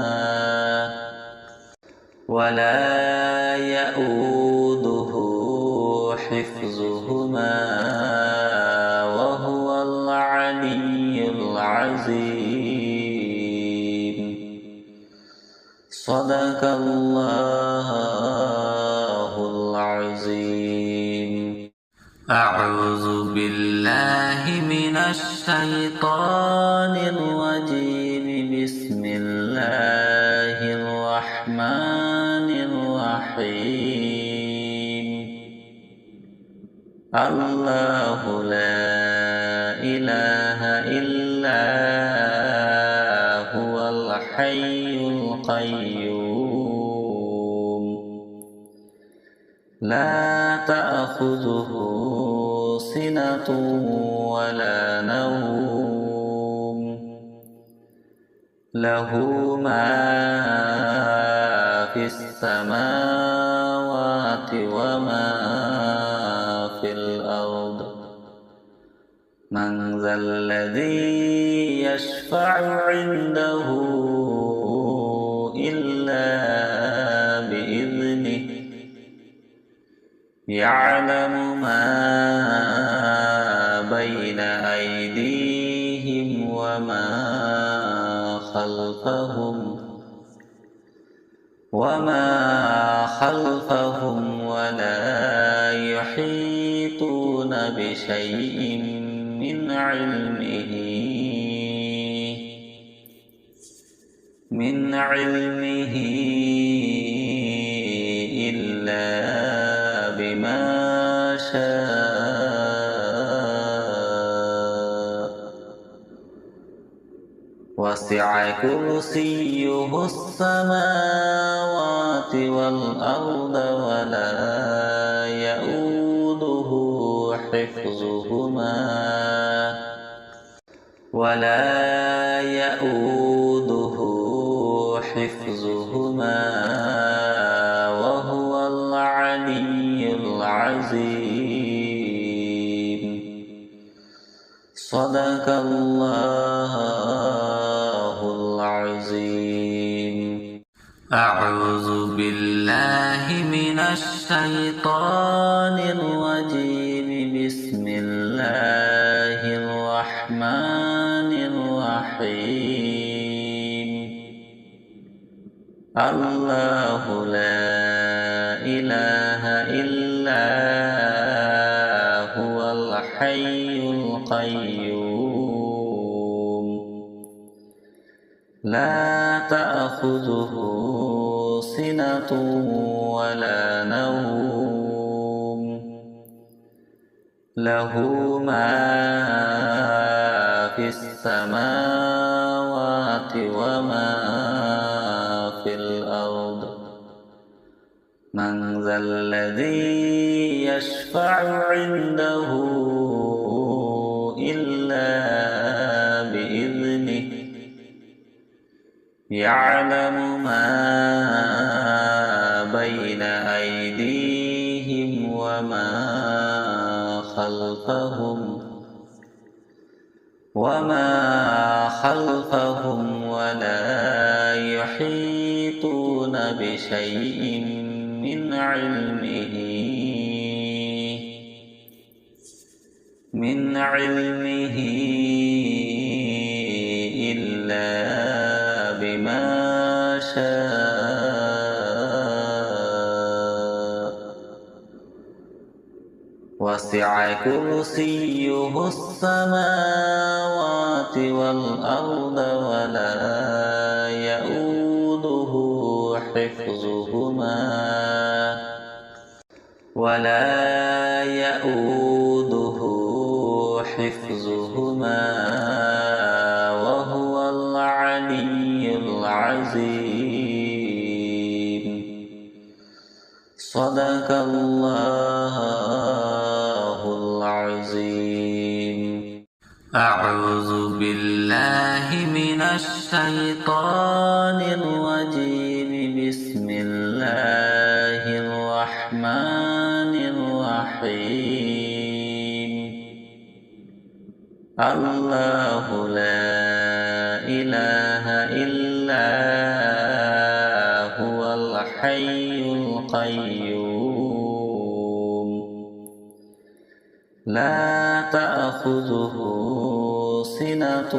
وهو العلي العظيم. صدق الله العظيم. أعوذ بالله من الشيطان الرجيم. بسم الله الرحمن الرحيم. الله لا إله إلا هو الحي القيوم لا تأخذه سنة ولا نوم له ما في السماوات وما في الأرض. من ذا الذي يشفع عنده إلا بإذنه يعلم ما بين أيديهم وما خلفهم ولا يحيطون بشيء من علمه إلا بما شاء. وسع كرسيه السماوات والأرض ولا يؤوده حفظهما وهو العلي العظيم. صدق الله العظيم. أعوذ بالله من الشيطان الرجيم. بسم الله الرحمن الرحيم. الله لا إله إلا هو الحي القيوم لا تأخذه سنة ولا نوم له ما في السماوات وما في الأرض. من ذا الذي يشفع عنده إلا بإذنه يعلم ما بين أيديهم وما خلفهم ولا يحيطون بشيء من علمه إلا بما شاء. وسع كرسيه السماوات والأرض ولا يؤوده حفظهما وهو العلي العظيم. صدق الله العظيم. أعوذ بالله من الشيطان الرجيم. بسم الله الرحمن الله لا إله إلا هو الحي القيوم لا تأخذه سنة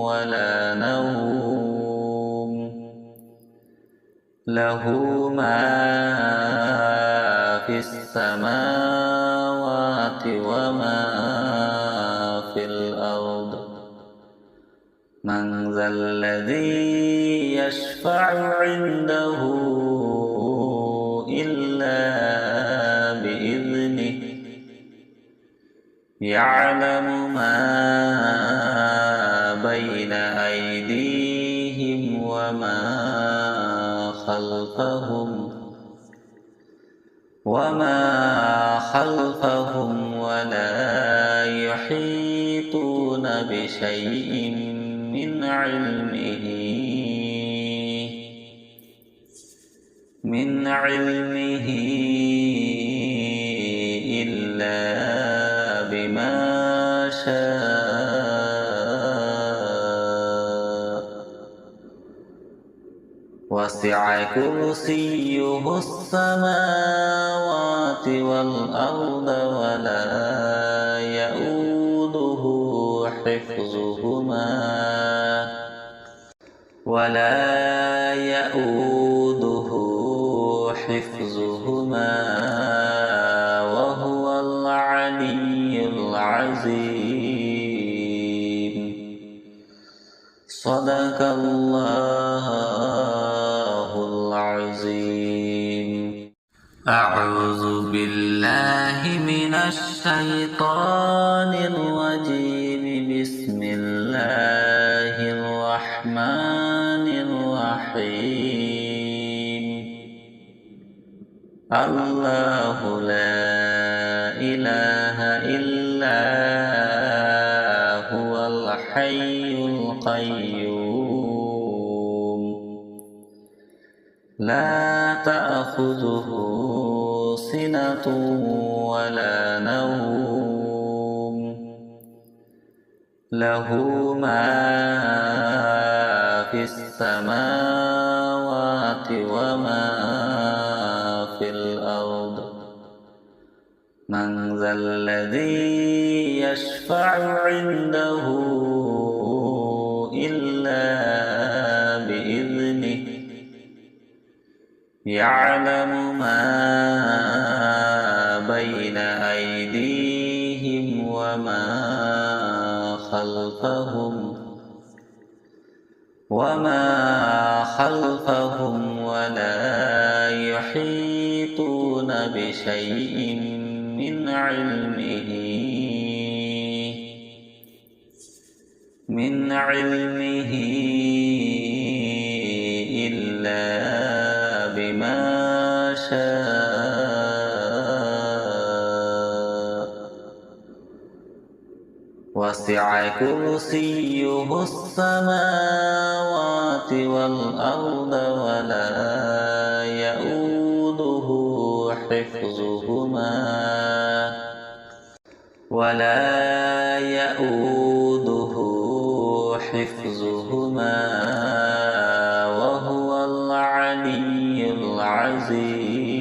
ولا نوم له ما في السماوات وما في الأرض من ذا الذي يشفع عنده إلا بإذنه يعلم ما بين أيديهم وما خلفهم ولا يحيطون بشيء من علمه إلا بما شاء وسع كرسيه السماوات والأرض ولا يؤوده حفظهما وهو العلي العظيم صدق الله العظيم أعوذ بالله من الشيطان الرجيم بسم الله الرحمن الرحيم الله لا إله إلا هو الحي القيوم لا تأخذه سنة ولا نوم له ما في السماوات وما في الأرض من ذا الذي يشفع عنده إلا بإذنه يعلم ما بين أيديهم وما خلفهم ولا يحيطون بشيء من علمه إلا بما شاء وسع كرسيه السماوات والأرض ولا يؤوده حفظهما وهو العلي العظيم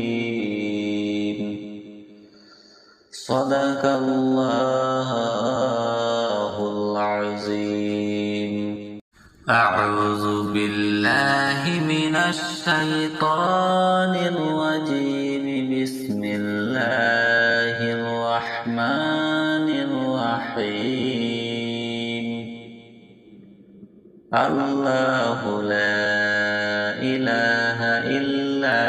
صدق الله العظيم أعوذ بالله من الشيطان الرجيم بسم الله الرحمن الرحيم الله لا إله إلا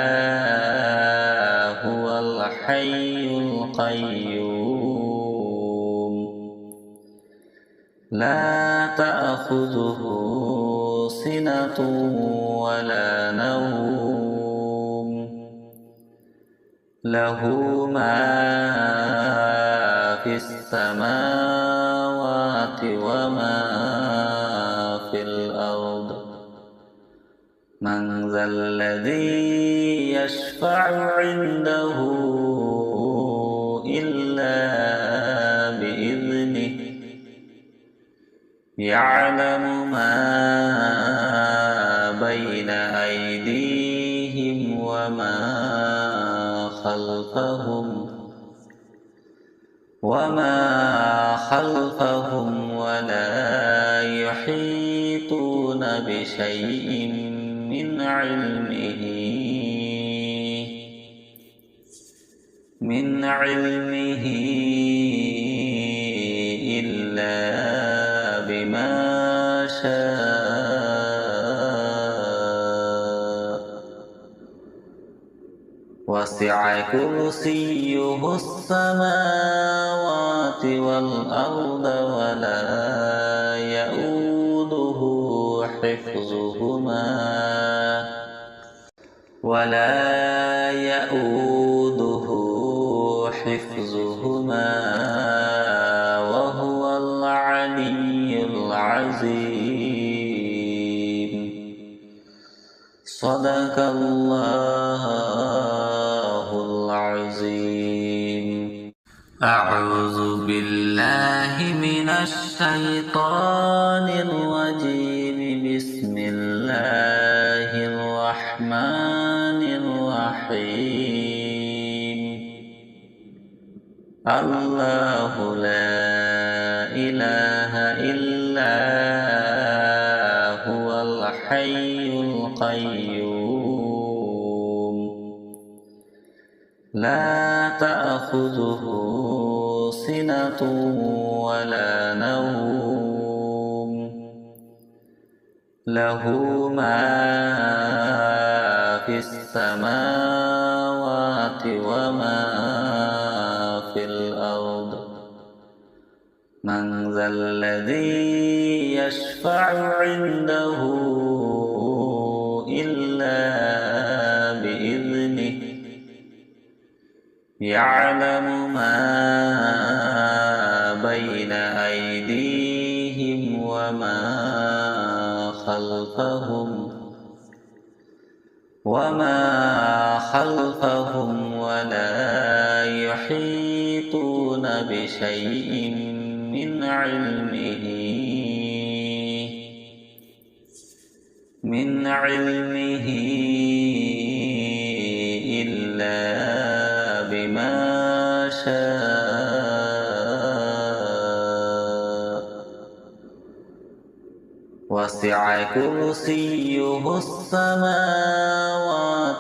هو الحي القيوم لا تأخذه سنة ولا نوم له ما في السماوات وما في الأرض من ذا الذي يشفع عنده إلا بإذنه يعلم ما بين أيديهم وما خلفهم ولا يحيطون بشيء من علمه إلا بما شاء وسع كرسيه السماوات والأرض ولا يؤوده حفظهما وهو العلي العظيم. صدق الله العظيم. أعوذ بالله من الشيطان الرجيم. بسم الله الرحمن الرحيم. الله لا إله إلا هو الحي القيوم لا تأخذه سنة ولا نوم له ما في السماوات وما في الأرض. من ذا الذي يشفع عنده إلا بإذنه. يعلم ما بين أيديهم وما خلفهم ولا يحيطون بشيء من علمه إلا بما شاء وسع كرسيه السماوات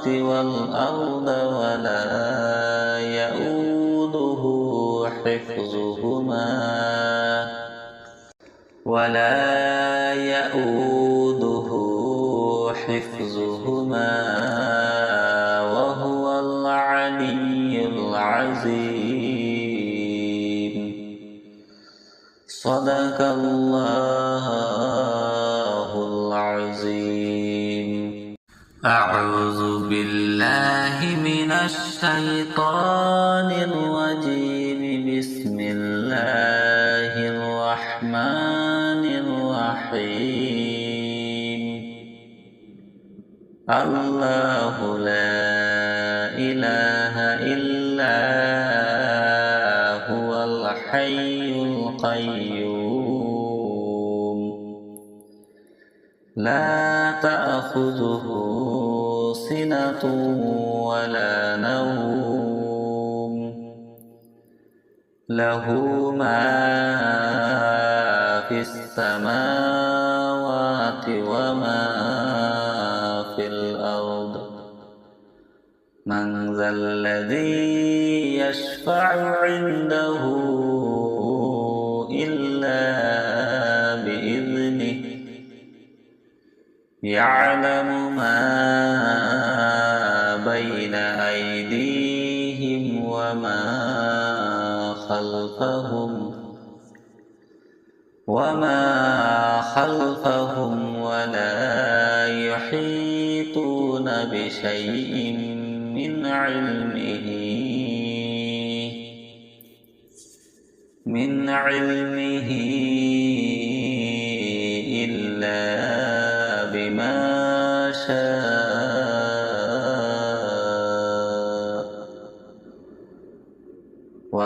والأرض ولا يؤوده حفظهما وهو العلي العظيم. صدق الله العظيم. أعوذ بالله من الشيطان الرجيم. بسم الله الرحمن الرحيم. الله لا إله إلا هو الحي القيوم لا تأخذه سنة ولا نوم له ما في السماوات وما في الأرض. من ذا الذي يشفع عنده إلا بإذنه. يعلم ما بين أيديهم وما خلفهم ولا يحيطون بشيء من علمه إلا بما شاء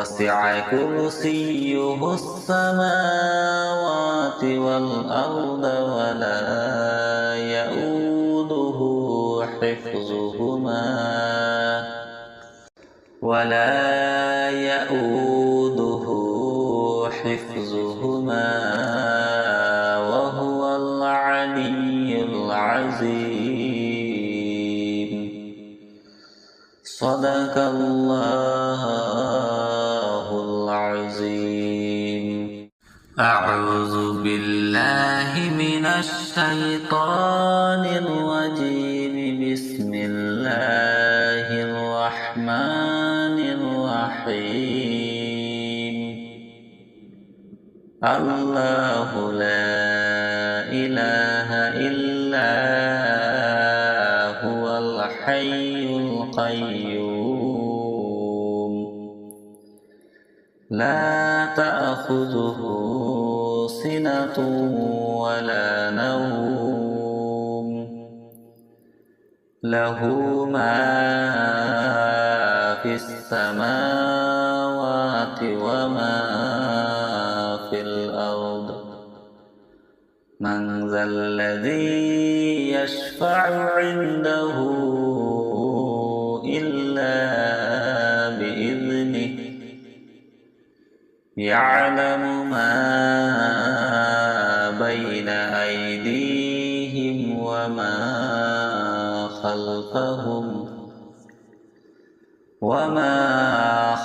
وسع كرسيه السماوات والأرض ولا يؤوده حفظهما وهو العلي العظيم. صدق الله العظيم. أعوذ بالله من الشيطان الرجيم. بسم الله الرحمن الرحيم. الله لا إله إلا هو الحي القيوم. لا تأخذه سنة ولا نوم. له ما في السماوات وما في الأرض. من ذا الذي يشفع عنده إلا بإذنه. يعلم ما بين أيديهم وما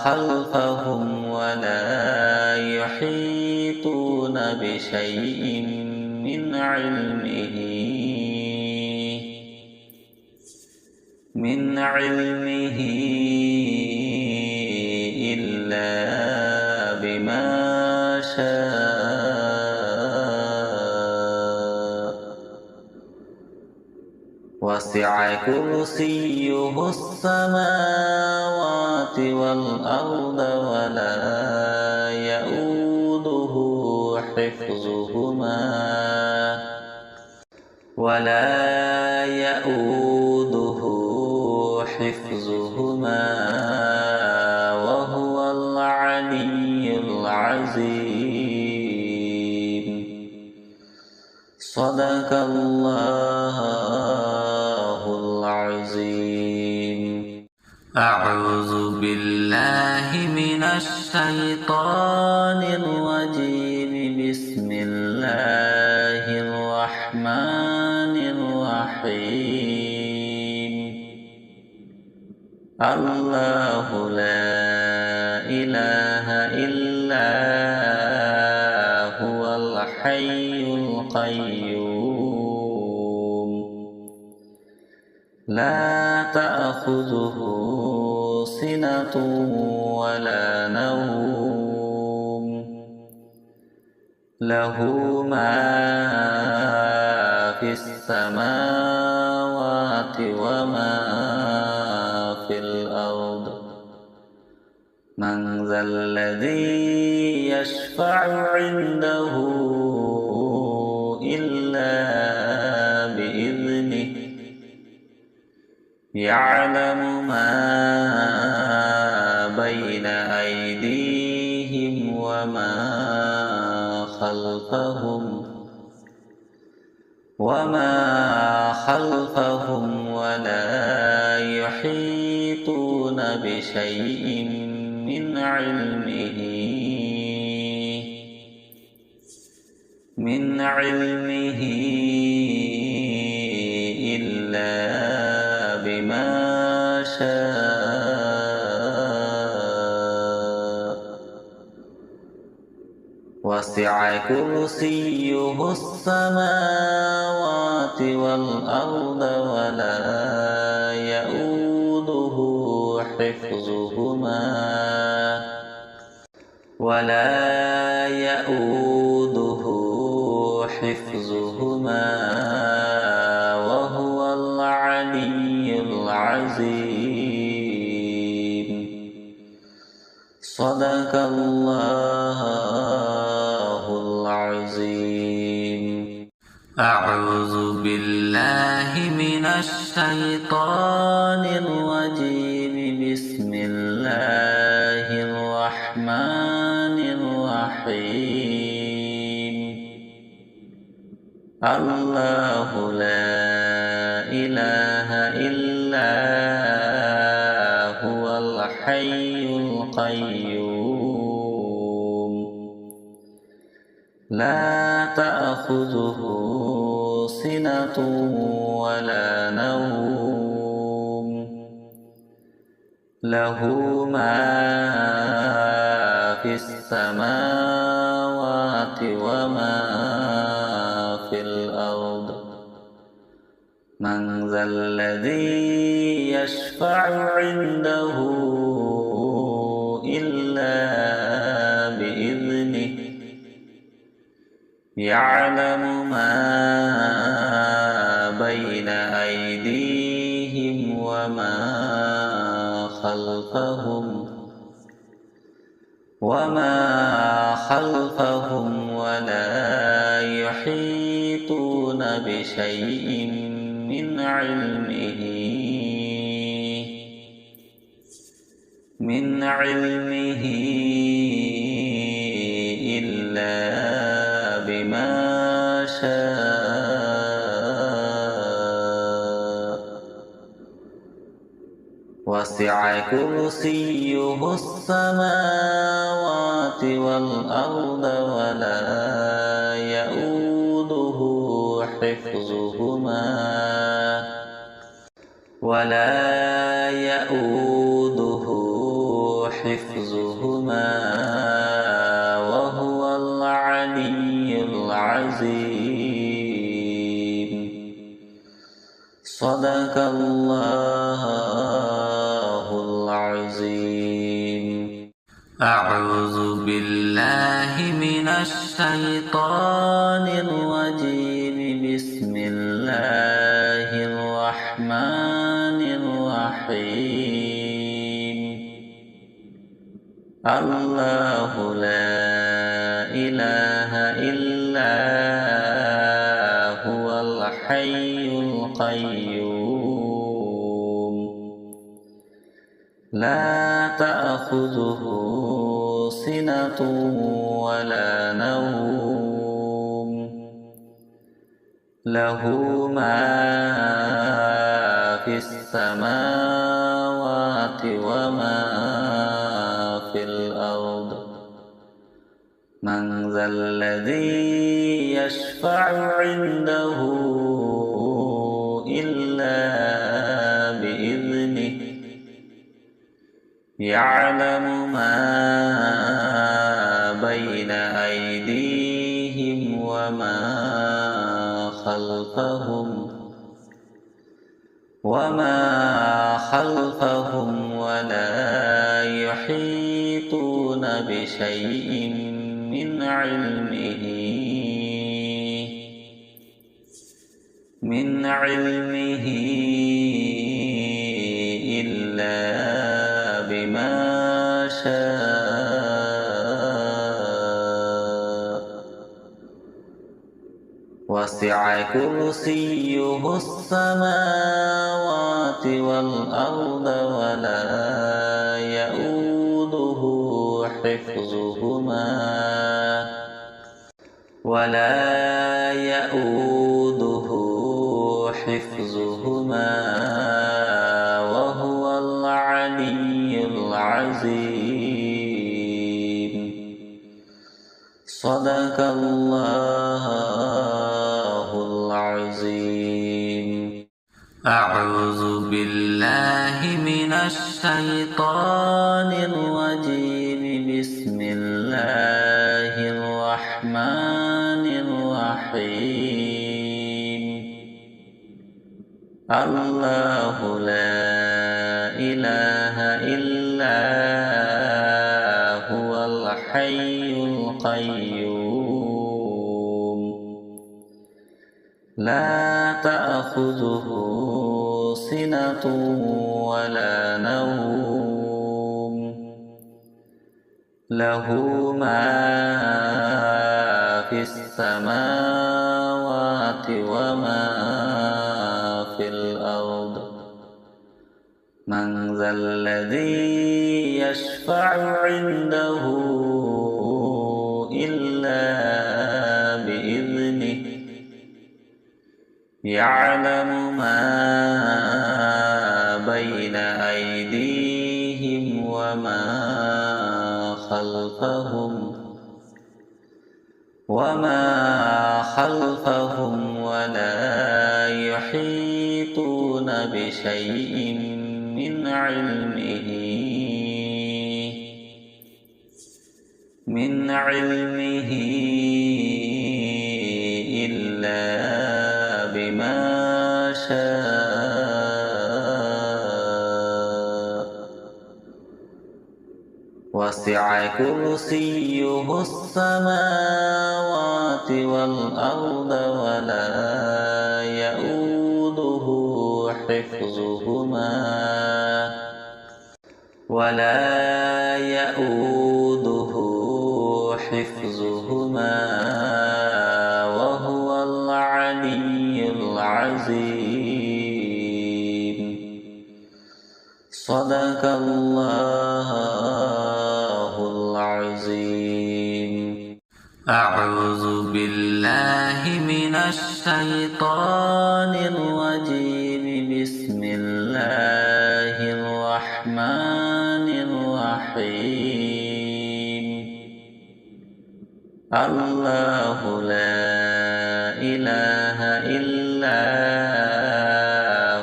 خلفهم ولا يحيطون بشيء من علمه إلا بما شاء. وسع كرسيه السماوات والأرض ولا يؤوده حفظهما وهو العلي العظيم. صدق الله العظيم. أعوذ بالله من الشيطان الرجيم. بسم الله الرحمن الرحيم. الله لا إله إلا هو الحي القيوم. لا تأخذه سنة ولا نوم. له ما في السماوات وما في الأرض. من ذا الذي يشفع عنده إلا بإذنه. يعلم ما بين أيديهم وما خلفهم ولا يحيطون بشيء من علمه إلا بما شاء. وسع كرسيه السماوات والأرض ولا يؤوده حفظهما وهو العلي العظيم. صدق الله العظيم. أعوذ بالله من الشيطان الرجيم. بسم الله الرحمن الرحمن الرحيم الله لا إله إلا هو الحي القيوم لا تأخذه سنة ولا نوم له ما في السماوات وما في الأرض من ذا الذي يشفع عنده إلا بإذنه يعلم ما بين أيديهم وما خلفهم ولا يحيطون بشيء من علمه إلا بما شاء وسع كرسيه السماوات والأرض ولا يؤوده حفظهما وهو العلي العظيم صدق الله العظيم أعوذ بالله من الشيطان الرجيم بسم الله الرحمن الرحيم الله لا إله إلا هو الحي القيوم لا تأخذه سنة ولا نوم له ما في السماوات وما في الأرض من ذا الذي يشفع عنده إلا بإذنه يعلم ما بين أيديهم وما خلفهم ولا يحيطون بشيء من علمه إلا بما شاء وسع كرسيه السماوات والأرض ولا يؤوده حفظهما وهو العلي العظيم صدق الله العظيم أعوذ بالله من الشيطان الرجيم بسم الله الرحمن الرحيم الله لا إله إلا هو الحي القيوم لا تأخذه سنة ولا نوم له ما في السماوات وما في الأرض من ذا الذي يشفع عنده إلا بإذنه يعلم ما بين أيديهم وما خلفهم ولا يحيطون بشيء من علمه إلا بما شاء وسع كرسيه السماوات والأرض ولا يؤوده حفظهما وهو العلي العظيم. صدق الله العظيم. أعوذ بالله من الشيطان الرجيم. بسم الله الرحمن الرحيم. الله لا إله إلا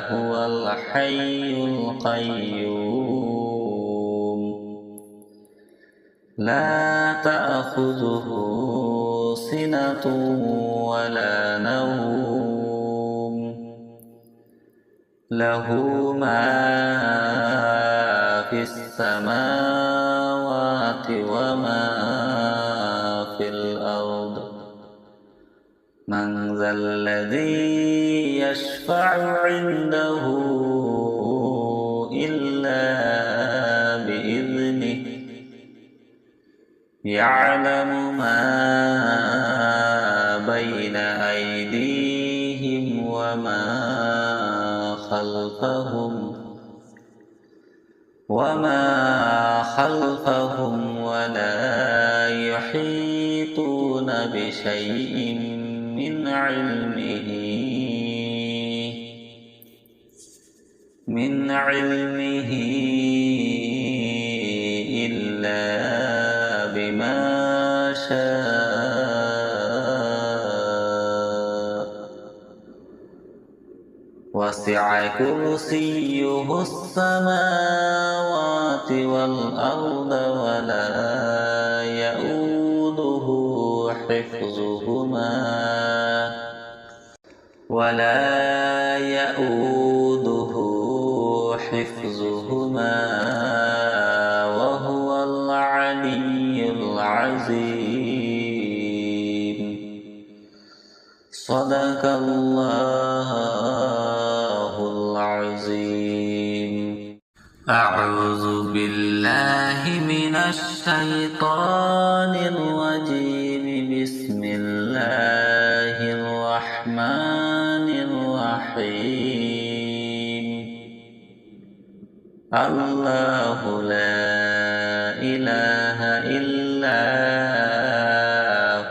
هو الحي القيوم لا تأخذه سنة ولا نوم له ما في السماوات وما في الأرض. من ذا الذي يشفع عنده إلا بإذنه يعلم ما بين أيديهم وما خلفهم ولا يحيطون بشيء من علمه إلا بما شاء وسع كرسيه السماوات والأرض ولا يؤوده حفظهما وهو العلي العظيم. صدق الله العظيم. أعوذ بالله من الشيطان الرجيم. بسم الله الرحمن الرحيم. الله لا إله إلا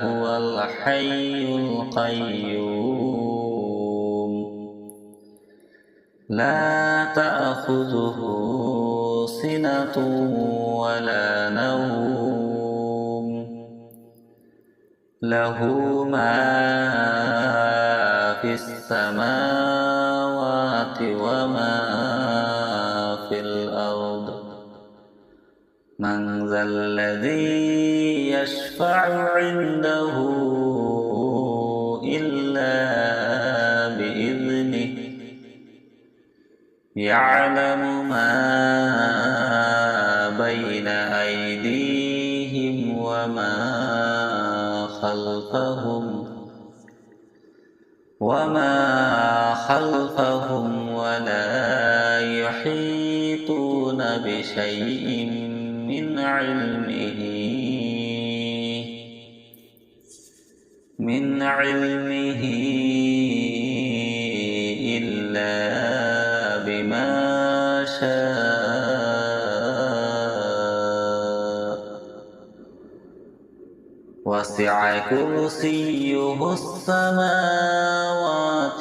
هو الحي القيوم لا تأخذه سنة ولا نوم له ما في السماوات وما في الأرض. من ذا الذي يشفع عنده إلا بإذنه يعلم ما بين أيديهم وما خلفهم ولا يحيطون بشيء من علمه إلا بما شاء وسع كرسيه السماوات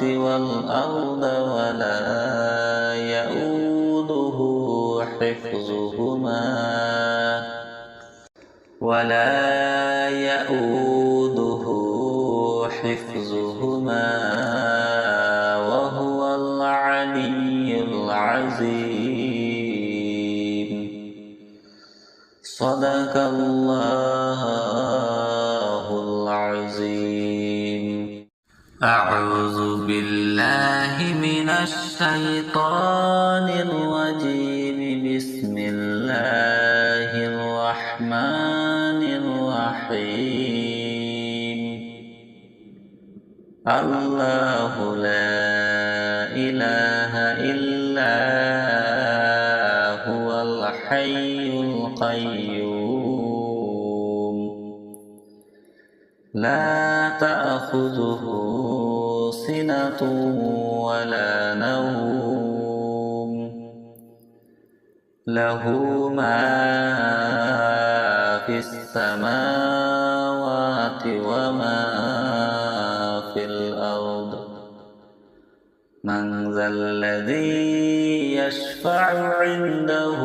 والأرض ولا يؤوده حفظهما وهو العلي العظيم. صدق الله العظيم. أعوذ بالله من الشيطان الرجيم. بسم الله الرحمن الرحيم. الله لا إله إلا هو الحي القيوم لا تأخذه سنة ولا نوم له ما في السماوات وما في الأرض. من ذا الذي يشفع عنده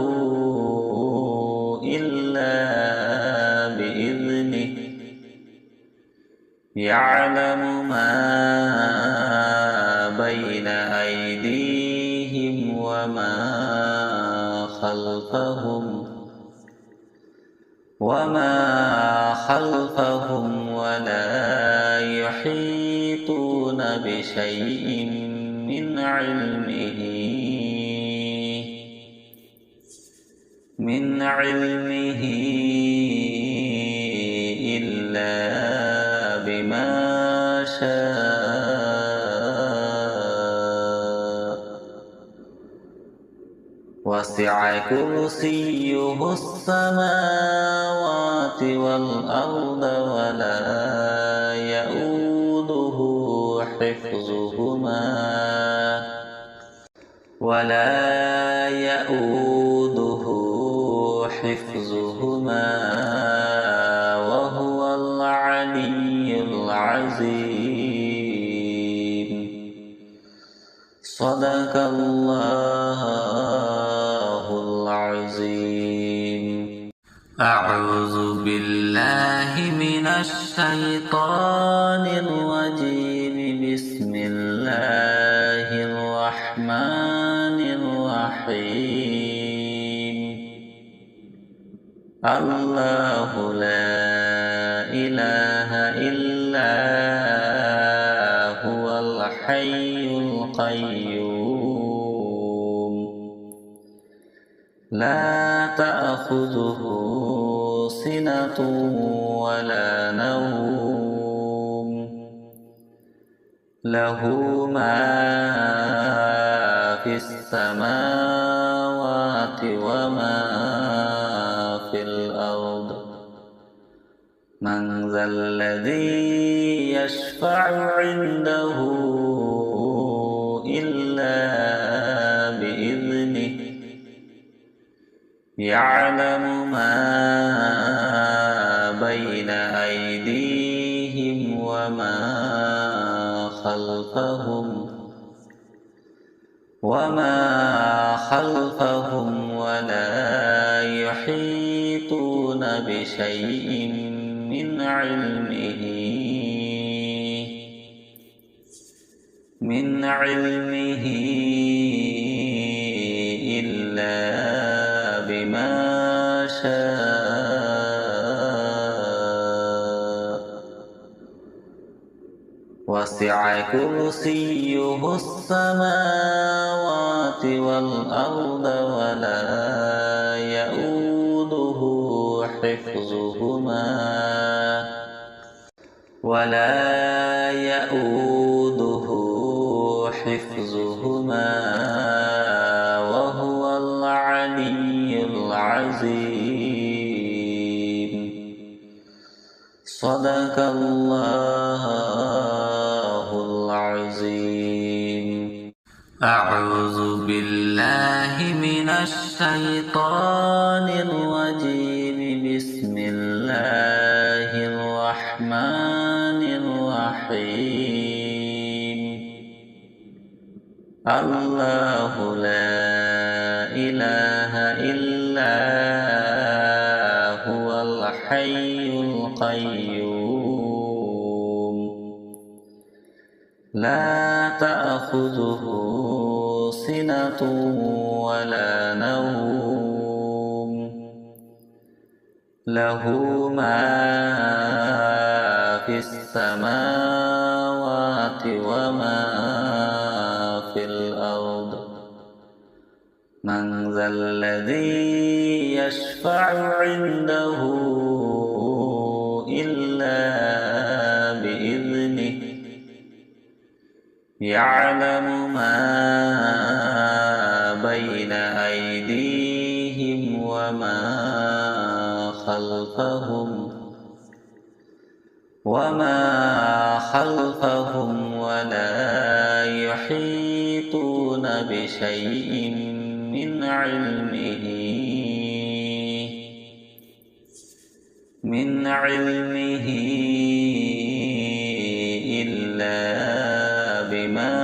إلا بإذنه يعلم ما بين أيديهم وما خلفهم ولا يحيطون بشيء من علمه إلا بما شاء. وسع كرسيه السماوات والأرض ولا يؤوده حفظهما وهو العلي العظيم. صدق الله العظيم. أعوذ بالله من الشيطان الرجيم. بسم الله الرحمن الرحيم. الله لا إله إلا هو الحي القيوم لا تأخذه سنة ولا نوم له ما في السماوات وما في الأرض. من ذا الذي يشفع عنده إلا بإذنه يعلم ما بين أيديهم وما خلفهم ولا يحيطون بشيء من علمه إلا بما شاء. وسع كرسيه السماوات والأرض ولا يؤوده حفظهما وهو العلي العظيم. صدق الله العظيم. أعوذ بالله من الشيطان الرجيم. بسم الله الرحمن الرحيم. الله لا إله إلا هو الحي القيوم. لا تأخذه سنة ولا نوم. له ما في السماوات وما في الأرض. من ذا الذي يشفع عنده إلا بإذنه. يعلم ما بين أيديهم وما خلفهم ولا يحيطون بشيء من علمه إلا بما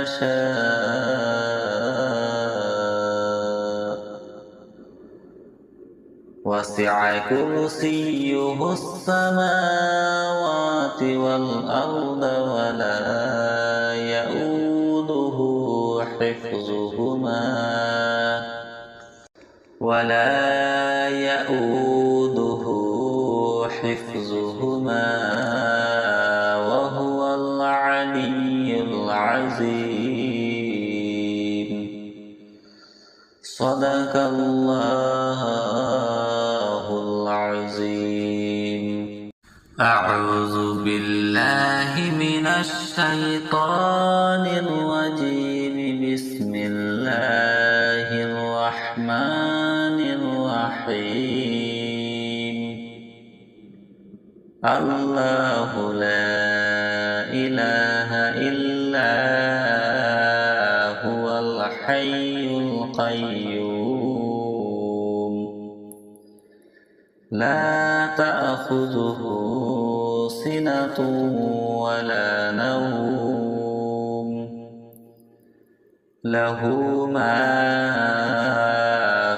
شاء. وسع كرسيه السماوات والأرض ولا يؤوده حفظهما وهو العلي العظيم. صدق الله العظيم. أعوذ بالله من الشيطان الرجيم. بسم الله الرحمن الرحيم. الله لا إله إلا هو الحي القيوم. لا تأخذه سنة ولا نوم. له ما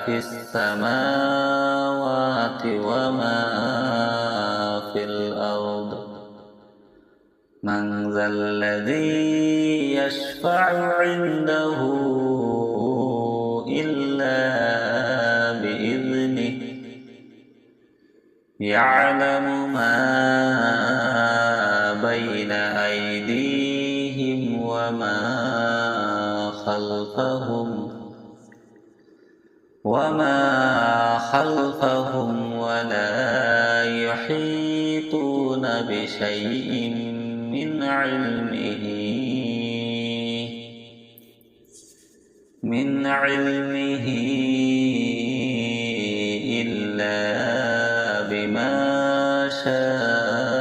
في السماوات وما في الأرض. من ذا الذي يشفع عنده إلا بإذنه. يعلم ما بين أيديهم وما خلفهم ولا يحيطون بشيء من علمه إلا بما شاء.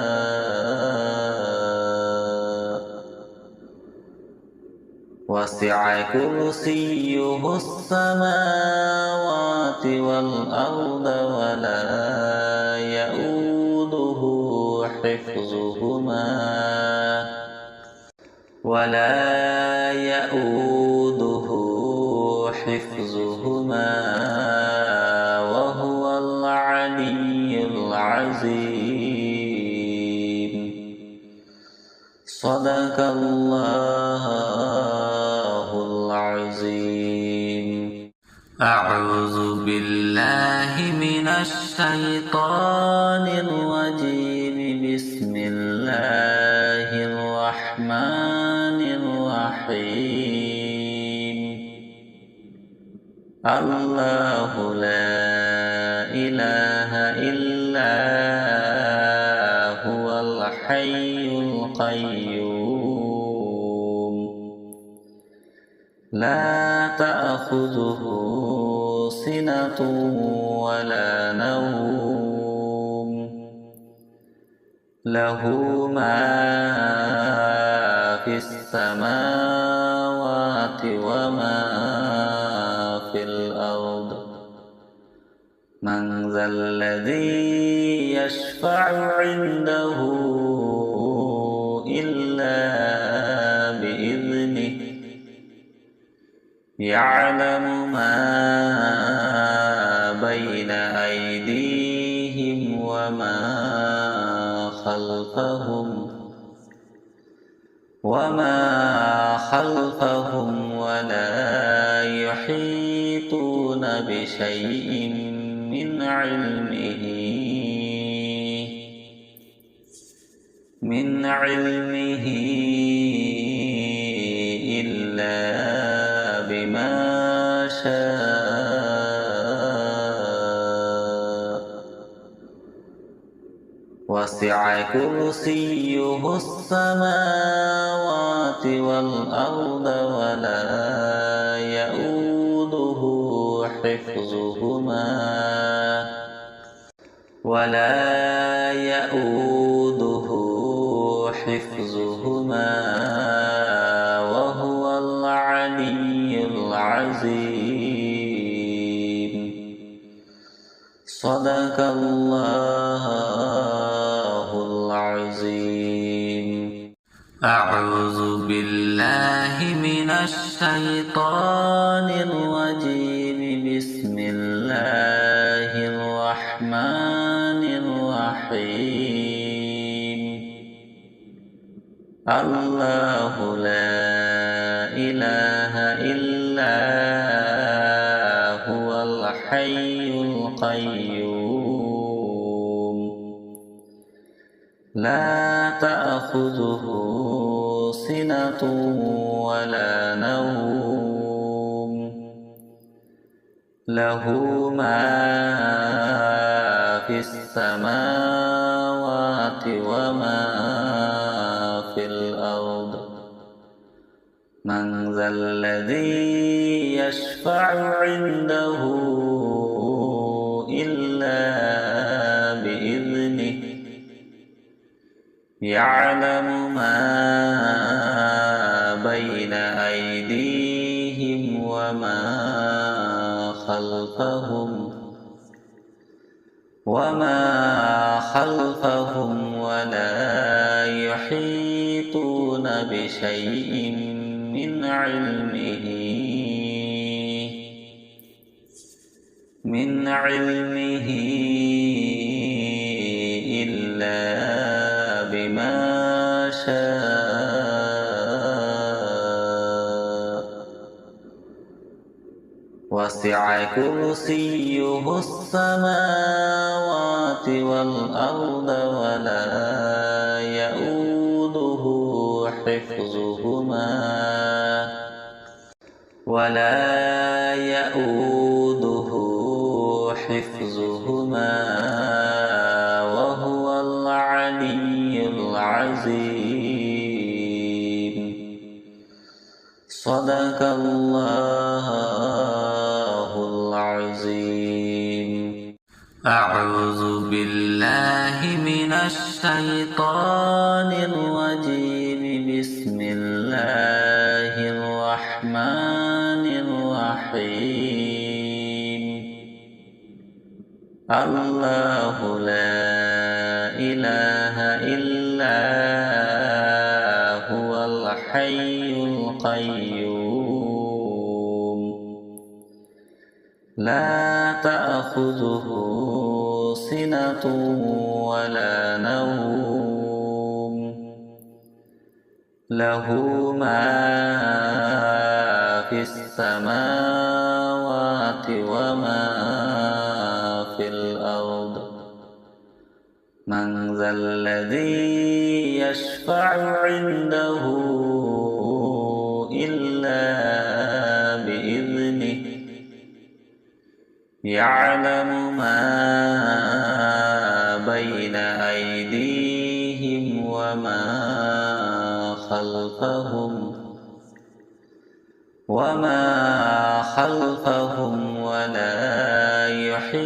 وسع كرسيه السماوات والأرض ولا يؤوده حفظهما وهو العلي العظيم. صدق الله العظيم. أعوذ بالله من الشيطان الرجيم. بسم الله الرحمن الرحيم. الله لا إله إلا هو الحي القيوم. لا تأخذه سنة ولا نوم. له ما في السماوات وما في الأرض من ذا الذي يشفع عنده إلا بإذنه يعلم ما بين أيديهم وما خلفهم ولا يحيطون بشيء من علمه إلا بما شاء وسع كرسيه السماوات والأرض ولا يؤوده حفظهما وهو العلي العظيم. صدق الله العظيم. أعوذ بالله من الشيطان الرجيم. بسم الله الرحمن الرحيم. الله لا إله إلا هو الحي القيوم لا تأخذه سنة ولا نوم له ما في السماوات وما في الأرض من ذا الذي يشفع عنده إلا بإذنه يعلم ما بين أيديهم وما خلفهم ولا يحيطون بشيء من علمه إلا بما شاء وسع كرسيه السماوات والأرض ولا يؤوده حفظهما وهو العلي العظيم. صدق الله العظيم. أعوذ بالله من الشيطان الرجيم. بسم الله الرحمن الرحيم. الله لا إله إلا هو الحي القيوم لا تأخذه سنة ولا نوم له ما في السماوات وما في الأرض من ذا الذي يشفع عنده إلا بإذنه يعلم ما بين أيديهم وما خلفهم ولا يحيطون